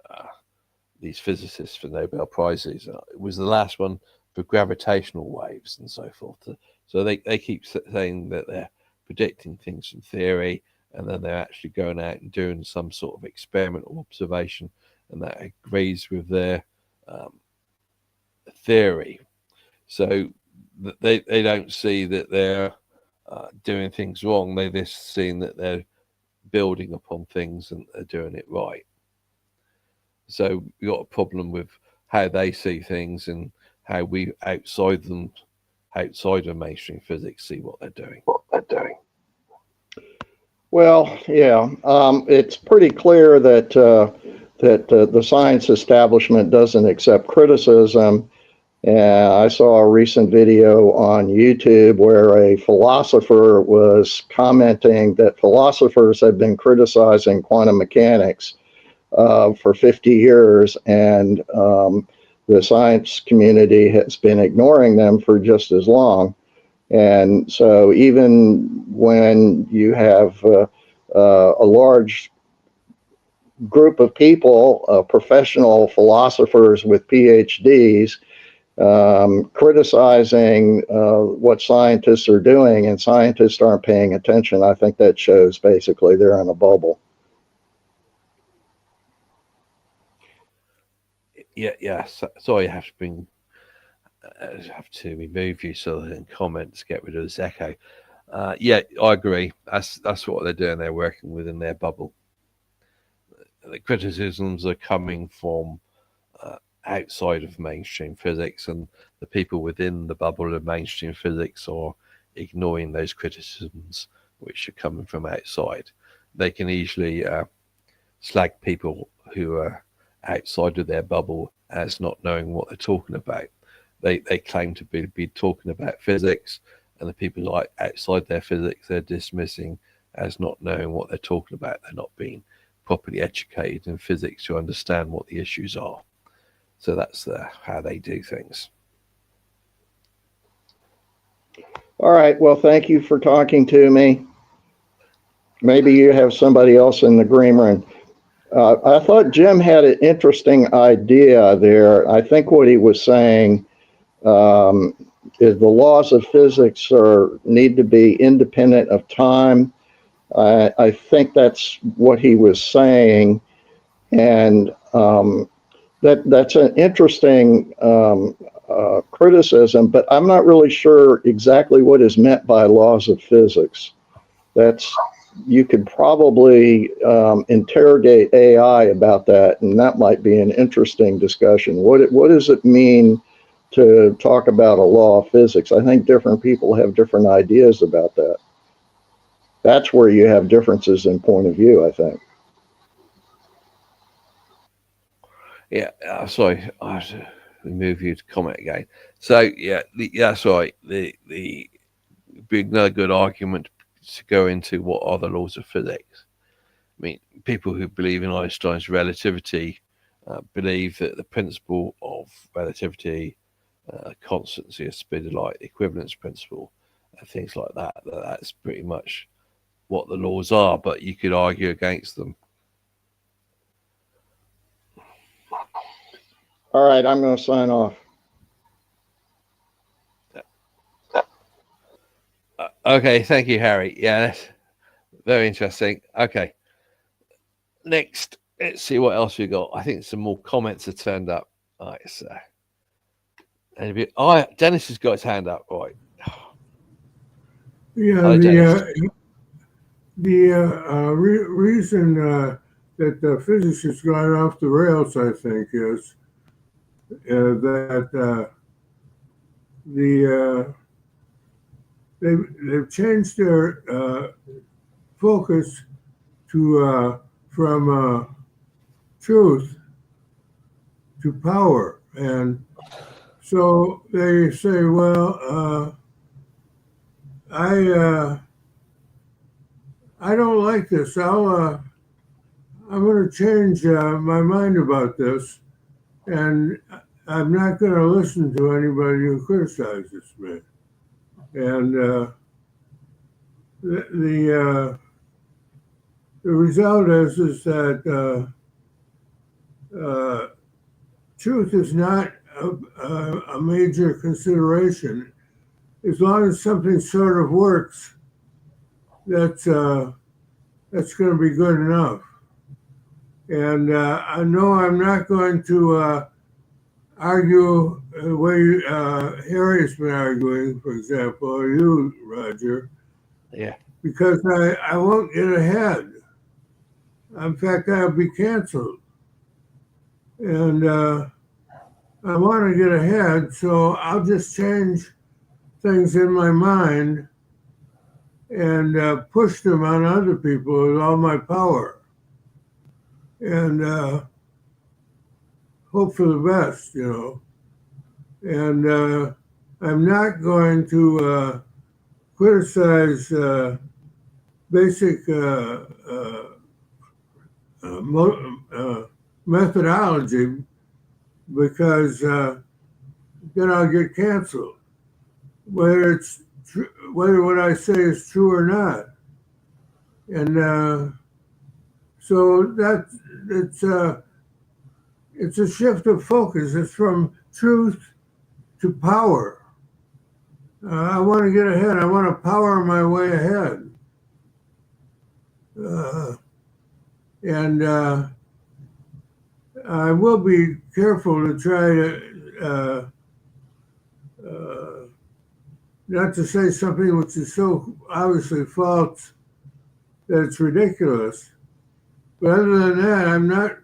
Speaker 2: these physicists for Nobel Prizes. It was the last one for gravitational waves and so forth. So they keep saying that they're predicting things from theory, and then they're actually going out and doing some sort of experimental observation, and that agrees with their theory. So they don't see that they're doing things wrong. They just see that they're building upon things and they're doing it right. So we've got a problem with how they see things and how we outside of mainstream physics see what they're doing.
Speaker 4: Well, yeah, it's pretty clear that the science establishment doesn't accept criticism. And I saw a recent video on YouTube where a philosopher was commenting that philosophers had been criticizing quantum mechanics for 50 years, and the science community has been ignoring them for just as long. And so even when you have a large group of people, professional philosophers with PhDs, criticizing what scientists are doing, and scientists aren't paying attention, I think that shows basically they're in a bubble.
Speaker 2: Yeah. So I have to remove you so that in comments get rid of this echo. Yeah, I agree. That's what they're doing. They're working within their bubble. The criticisms are coming from outside of mainstream physics, and the people within the bubble of mainstream physics are ignoring those criticisms which are coming from outside. They can easily slag people who are outside of their bubble as not knowing what they're talking about. They claim to be talking about physics, and the people like outside their physics they're dismissing as not knowing what they're talking about. They're not being properly educated in physics to understand what the issues are. So that's how they do things.
Speaker 4: All right. Well, thank you for talking to me. Maybe you have somebody else in the green room. I thought Jim had an interesting idea there. I think what he was saying is the laws of physics need to be independent of time. I think that's what he was saying, and that's an interesting criticism. But I'm not really sure exactly what is meant by laws of physics. You could probably interrogate AI about that, and that might be an interesting discussion. What does it mean to talk about a law of physics? I think different people have different ideas about that. That's where you have differences in point of view, I think.
Speaker 2: Yeah, sorry, I have to remove you to comment again. So yeah, that's right. The be another good argument to go into what are the laws of physics. I mean, people who believe in Einstein's relativity believe that the principle of relativity, constancy of speed of light, equivalence principle, and things like that, that's pretty much what the laws are, but you could argue against them.
Speaker 4: All right, I'm going to sign off.
Speaker 2: Okay, thank you, Harry. Yeah, that's very interesting. Okay, next, let's see what else we got. I think some more comments have turned up. All right, so Dennis has got his hand up. Right.
Speaker 5: Yeah,
Speaker 2: Hello, Dennis.
Speaker 5: reason that the physics has gone off the rails, I think, is that they've changed their focus to from truth to power, and so they say, well, I don't like this. I'm going to change my mind about this, and I'm not going to listen to anybody who criticizes me. And the result is that truth is not a major consideration. As long as something sort of works, that's going to be good enough. And I know I'm not going to argue the way Harry's been arguing, for example, or you, Roger,
Speaker 2: Yeah.
Speaker 5: because I won't get ahead. In fact, I'll be canceled. And I want to get ahead, so I'll just change things in my mind and push them on other people with all my power. And hope for the best, you know. And I'm not going to criticize basic methodology because then I'll get canceled, whether whether what I say is true or not. And so it's a shift of focus. It's from truth to power. I want to get ahead. I want to power my way ahead. And I will be careful to try to not to say something which is so obviously false that it's ridiculous. But other than that, I'm not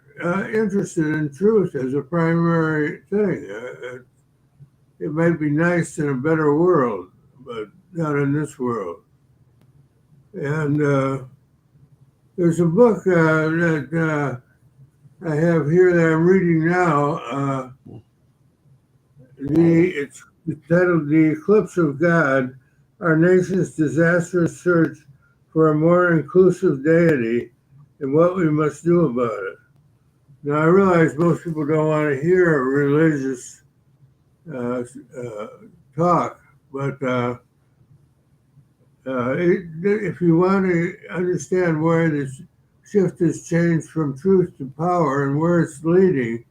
Speaker 5: interested in truth as a primary thing. It might be nice in a better world, but not in this world. And there's a book that I have here that I'm reading now. It's titled "The Eclipse of God: Our Nation's Disastrous Search for a More Inclusive Deity and What We Must Do About It." Now, I realize most people don't want to hear religious talk, but if you want to understand where this shift has changed from truth to power and where it's leading,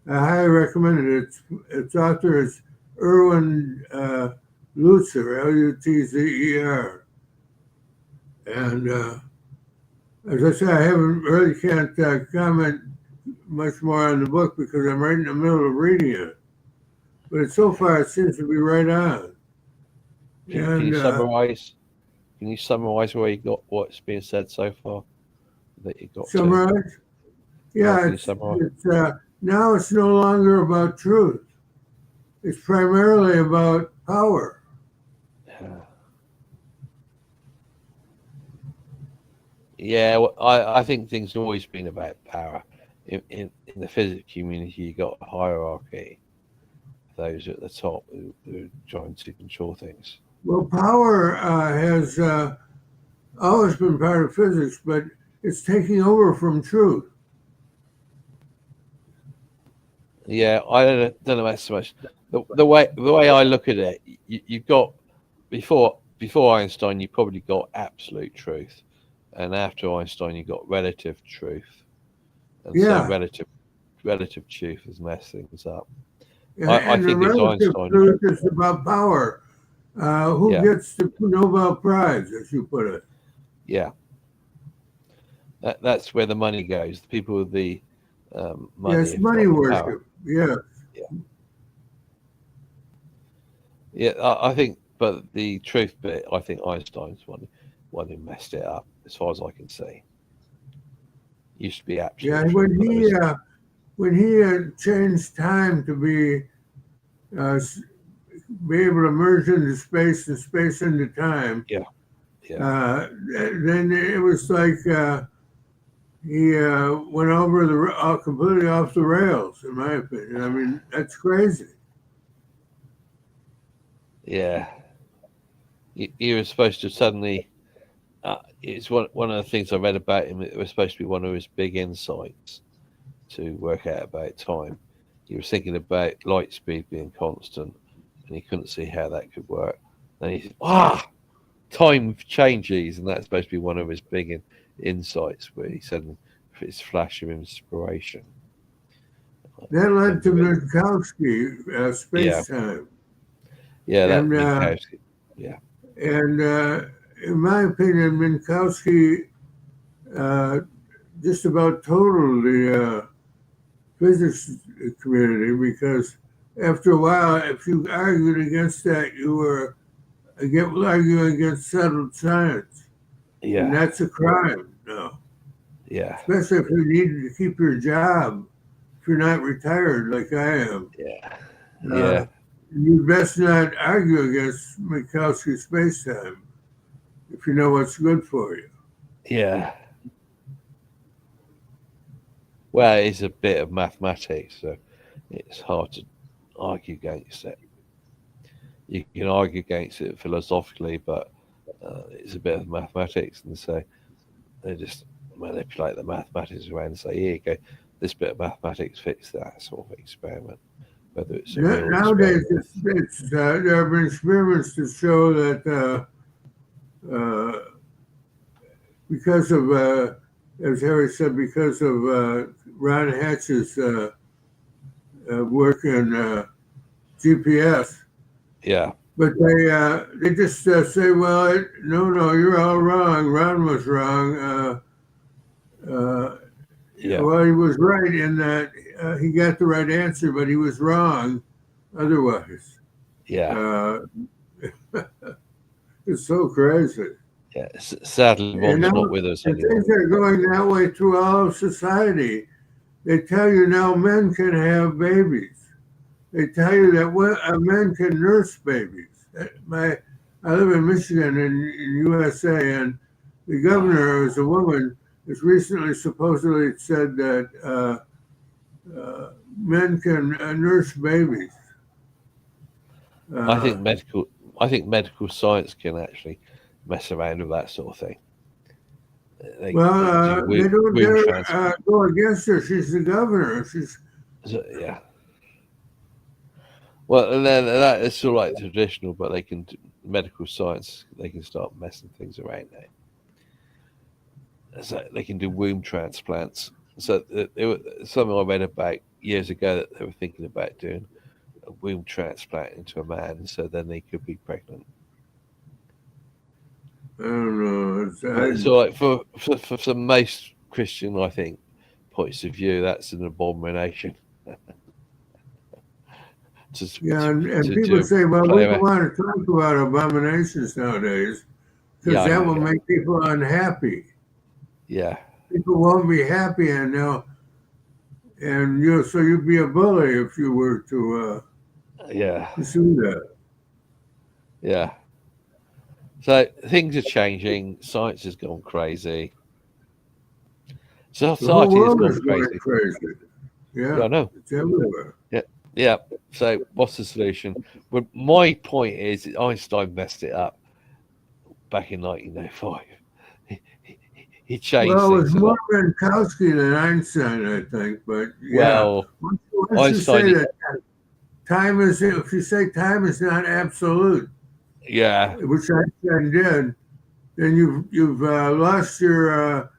Speaker 5: I highly recommend it. Its author is Erwin Lutzer, Lutzer. And as I say, I really can't comment much more on the book because I'm right in the middle of reading it. But so far, it seems to be right on.
Speaker 2: Can you summarize? Can you summarize where you got what's being said so far? That you got
Speaker 5: summarize? Yeah, it's now it's no longer about truth. It's primarily about power.
Speaker 2: Yeah, well, I think things have always been about power. In the physics community, you got a hierarchy. Those at the top who are trying to control things.
Speaker 5: Well, power has always been part of physics, but it's taking over from truth.
Speaker 2: Yeah, I don't know about so much. The way I look at it, you've got before Einstein, you probably got absolute truth, and after Einstein, you got relative truth, and so relative truth has messed things up. I think
Speaker 5: the relative truth is about power. Who gets the Nobel Prize, as you put it?
Speaker 2: Yeah, that's where the money goes. The people with the money.
Speaker 5: Yes, money worship. Yeah.
Speaker 2: Yeah, I think, but the truth bit, I think Einstein's one who messed it up, as far as I can see. Used to be
Speaker 5: Yeah,
Speaker 2: absolutely
Speaker 5: when he changed time to be able to merge into space and space into time.
Speaker 2: Yeah.
Speaker 5: Then it was like he went over completely off the rails, in my opinion. I mean, that's crazy.
Speaker 2: Yeah. He was supposed to suddenly. It's one of the things I read about him. It was supposed to be one of his big insights to work out about time. He was thinking about light speed being constant, and he couldn't see how that could work. And he said, time changes, and that's supposed to be one of his big insights, where he said it's flash of inspiration.
Speaker 5: That led to Minkowski space-time.
Speaker 2: Yeah, that Minkowski. Yeah.
Speaker 5: And in my opinion, Minkowski just about totaled the physics community, because after a while, if you argued against that, you were arguing against settled science.
Speaker 2: Yeah.
Speaker 5: And that's a crime now.
Speaker 2: Yeah.
Speaker 5: Especially if you need to keep your job, if you're not retired like I am.
Speaker 2: Yeah.
Speaker 5: You best not argue against Minkowski space-time if you know what's good for you.
Speaker 2: Yeah. Well, it's a bit of mathematics, so it's hard to argue against it. You can argue against it philosophically, but it's a bit of mathematics, and so they just manipulate the mathematics around and say, here you go, this bit of mathematics fits that sort of experiment. Whether it's
Speaker 5: nowadays, there have been experiments to show that because of, as Harry said, because of Ron Hatch's work in GPS.
Speaker 2: Yeah.
Speaker 5: But they just say, well, no, you're all wrong. Ron was wrong. Well, he was right in that he got the right answer, but he was wrong otherwise.
Speaker 2: Yeah.
Speaker 5: It's so crazy.
Speaker 2: Yeah. Sadly, Ron's not with us anymore.
Speaker 5: Things are going that way through all of society. They tell you now men can have babies. They tell you that men can nurse babies. I live in Michigan in USA, and the governor, who's a woman, has recently supposedly said that men can nurse babies.
Speaker 2: I think medical science can actually mess around with that sort of thing.
Speaker 5: They don't dare go against her. She's the governor.
Speaker 2: Yeah. Well, and then that is sort of like traditional, but they can do medical science. They can start messing things around now. So they can do womb transplants. So it was something I read about years ago that they were thinking about doing a womb transplant into a man, so then they could be pregnant.
Speaker 5: I don't know.
Speaker 2: So, like for most Christian, I think, points of view, that's an abomination.
Speaker 5: And people say, well, we don't want to talk about abominations nowadays because that will make people unhappy.
Speaker 2: Yeah.
Speaker 5: People won't be happy, so you'd be a bully if you were to pursue that.
Speaker 2: Yeah. So things are changing. Science has gone crazy. Society has gone crazy.
Speaker 5: Yeah,
Speaker 2: I know.
Speaker 5: It's everywhere.
Speaker 2: Yeah. So what's the solution? Well, my point is Einstein messed it up back in 1905. He changed.
Speaker 5: Well, it was more Minkowski than Einstein, I think. But
Speaker 2: well,
Speaker 5: once you say that time is, if you say time is not absolute, which Einstein did, then you've lost your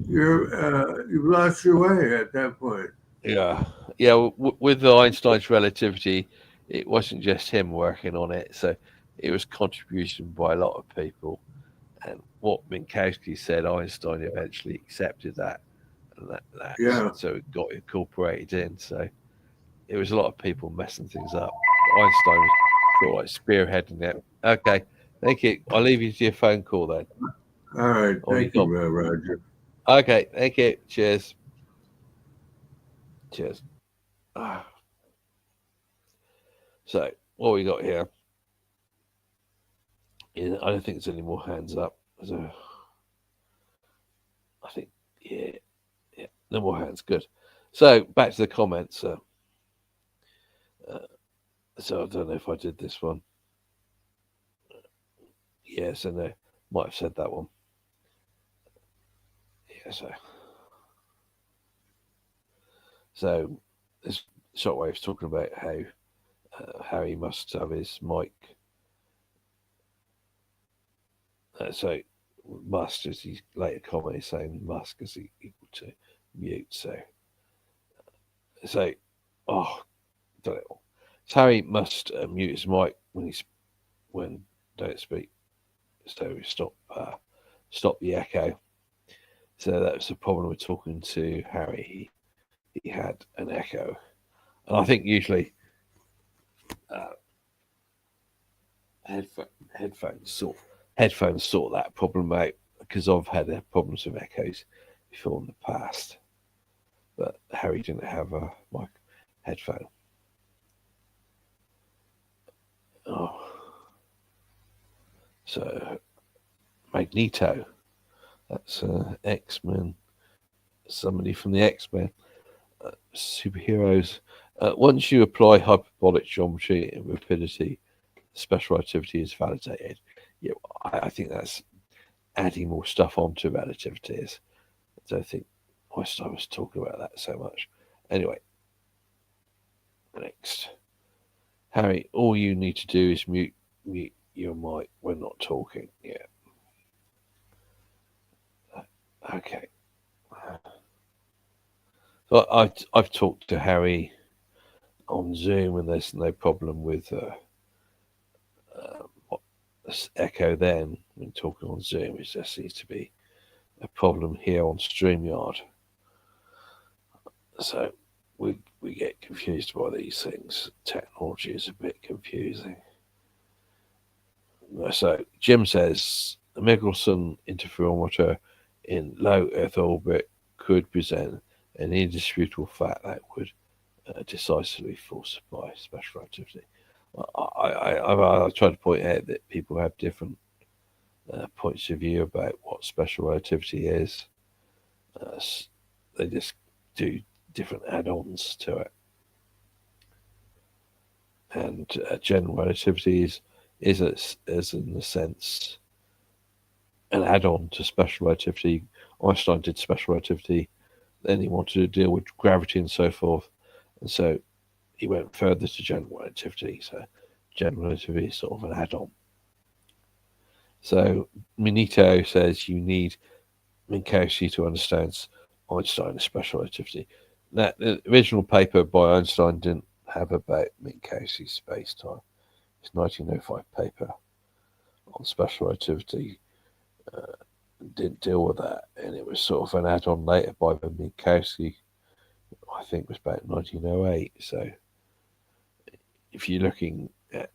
Speaker 5: you've lost your way at that point.
Speaker 2: Yeah. With Einstein's relativity, it wasn't just him working on it, so it was contribution by a lot of people. And what Minkowski said, Einstein eventually accepted that, and so it got incorporated in. So it was a lot of people messing things up. Einstein was sort of like spearheading it Okay. Thank you. I'll leave you to your phone call then.
Speaker 5: All right.
Speaker 2: Oh,
Speaker 5: Thank you, Roger.
Speaker 2: Okay. Thank you. Cheers. Cheers. So, what we got here? I don't think there's any more hands up. So, I think, yeah, no more hands. Good. So, back to the comments. So, I don't know if I did this one. Yes and no. Might have said that one. Yeah, so this Shockwave's talking about how Harry must have his mic. So must, as he later commented, saying must is equal to mute. So don't know. So Harry must mute his mic when don't speak. So stop the echo. So that was the problem with talking to Harry. He had an echo, and I think usually headphones sort that problem out, because I've had problems with echoes before in the past. But Harry didn't have a mic headphone. So Magneto, that's X-Men, somebody from the X-Men, superheroes. Once you apply hyperbolic geometry and rapidity, special relativity is validated. Yeah, I think that's adding more stuff onto relativities. I don't think Einstein was talking about that so much. Anyway, next. Harry, all you need to do is mute your mic when not talking. Yeah. Okay. So I've talked to Harry on Zoom, and there's no problem with echo then when talking on Zoom. It just seems to be a problem here on StreamYard. So we get confused by these things. Technology is a bit confusing. So Jim says the Michelson interferometer in low Earth orbit could present an indisputable fact that would decisively falsify special relativity. I try to point out that people have different points of view about what special relativity is. They just do different add-ons to it. And general relativity is in a sense an add-on to special relativity. Einstein did special relativity, then he wanted to deal with gravity and so forth, and so he went further to general relativity. So general relativity is sort of an add-on. So Minito says you need Minkowski to understand Einstein's special relativity. Now, the original paper by Einstein didn't have about Minkowski space-time. His 1905 paper on special relativity didn't deal with that, and it was sort of an add-on later by Minkowski. I think it was about 1908. So if you're looking at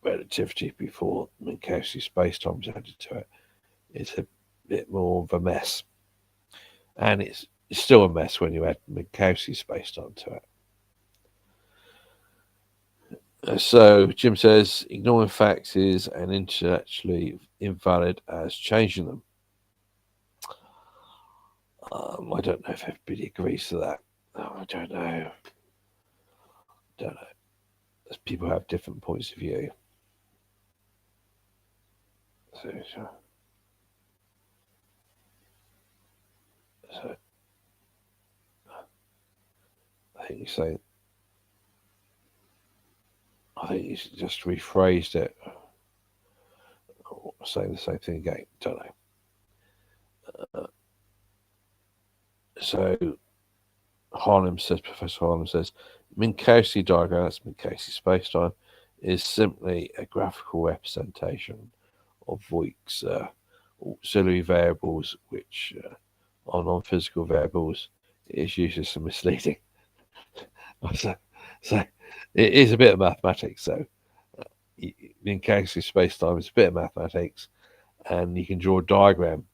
Speaker 2: relativity before Minkowski space-time was added to it, it's a bit more of a mess, and it's still a mess when you add Minkowski space-time to it. So Jim says ignoring facts is an intellectually invalid as changing them. I don't know if everybody agrees to that. I don't know. As people have different points of view. So I think he's just rephrased it, or saying the same thing again. Don't know. So Professor Harlem says, Minkowski diagram, that's Minkowski spacetime, is simply a graphical representation of Voigt's auxiliary variables, which are non-physical variables. It is useless and misleading. So it is a bit of mathematics, so the encountering space-time is a bit of mathematics, and you can draw a diagram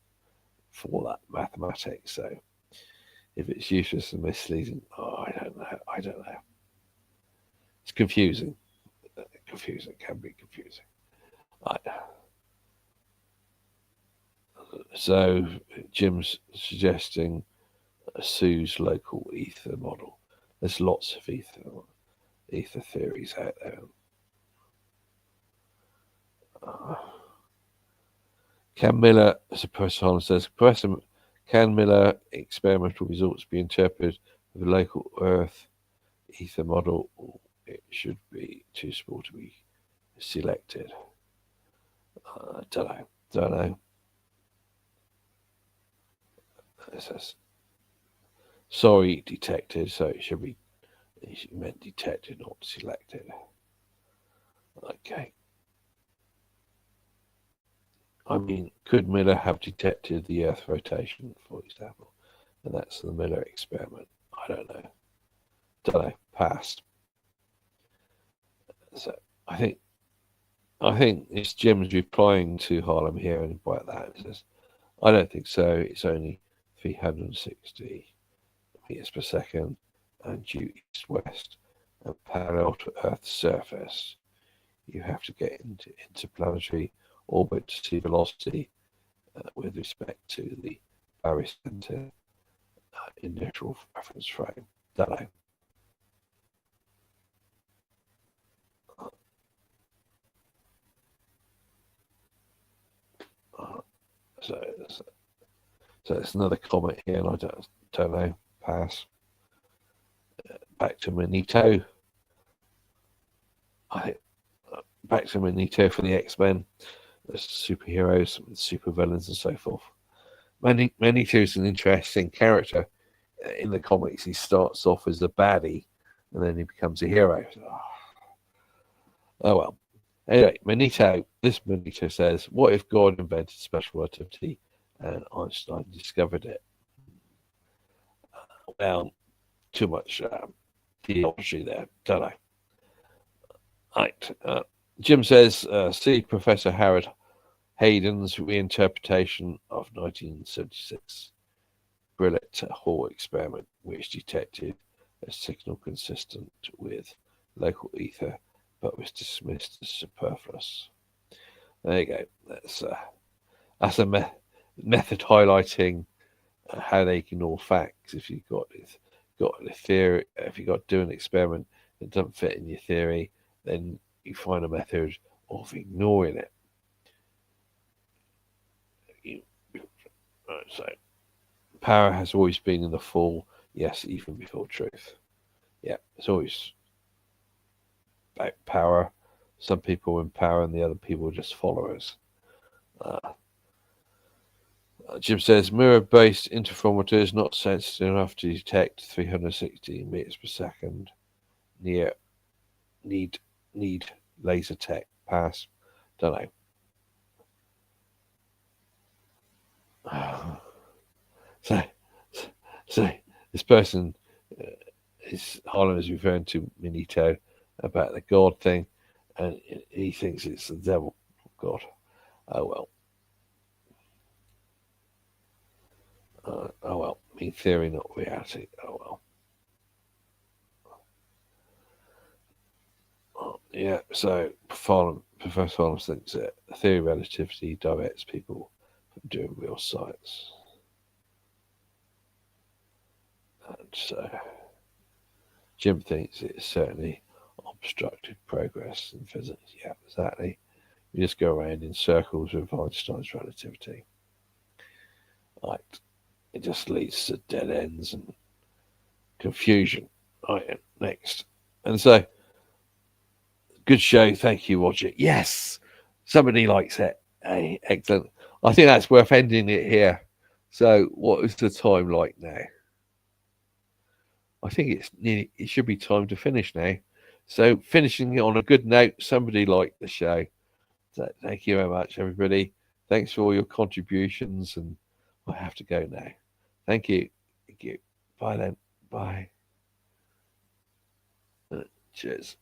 Speaker 2: for that mathematics. So if it's useless and misleading, I don't know. It's confusing. Can be confusing. So Jim's suggesting Sue's local ether model. There's lots of ether theories out there. Can Miller, as a Professor Holland says, can Miller experimental results be interpreted with a local Earth ether model, or it should be too small to be selected? Don't know. It says, sorry, detected, so it should be, it meant detected, not selected. Okay. I mean, could Miller have detected the Earth rotation, for example? And that's the Miller experiment. I don't know. Passed. So I think it's Jim's replying to Harlem here and about that. It says, I don't think so. It's only 360 meters per second and due east-west and parallel to Earth's surface. You have to get into interplanetary orbit to see velocity with respect to the barycenter initial reference frame. Don't know. So it's another comment here, and I don't know. Pass. Back to Magneto. Back to Magneto for the X-Men. There's superheroes, supervillains, and so forth. Magneto is an interesting character in the comics. He starts off as a baddie, and then he becomes a hero. Oh well. Anyway, Magneto says, what if God invented special relativity and Einstein discovered it? Well, too much theology there, don't I? Right. Jim says, see Professor Howard Hayden's reinterpretation of 1976 Brillet Hall experiment, which detected a signal consistent with local ether, but was dismissed as superfluous. There you go. That's a method highlighting how they ignore facts. If you've got a theory, if you've got to do an experiment that doesn't fit in your theory, then you find a method of ignoring it. So, power has always been in the fall, yes, even before truth. Yeah, it's always about power. Some people in power and the other people are just followers. Jim says, mirror-based interferometer is not sensitive enough to detect 360 meters per second. Need laser tech. Pass. Don't know. So this person Harlan is referring to Magneto about the God thing, and he thinks it's the devil. God. Oh well. Oh well. I mean, theory, not reality. Oh well. Yeah. So Professor Harlan thinks that the theory of relativity directs people from doing real science. And so Jim thinks it's certainly obstructed progress in physics. Yeah, exactly. You just go around in circles with Einstein's relativity. Right. It just leads to dead ends and confusion. Right, next. And so, good show. Thank you, Roger. Yes, somebody likes it. Hey, excellent. I think that's worth ending it here. So, what is the time like now? I think it should be time to finish now. So, finishing it on a good note, somebody liked the show. So, thank you very much, everybody. Thanks for all your contributions, and I have to go now. Thank you. Thank you. Bye then. Bye. Cheers.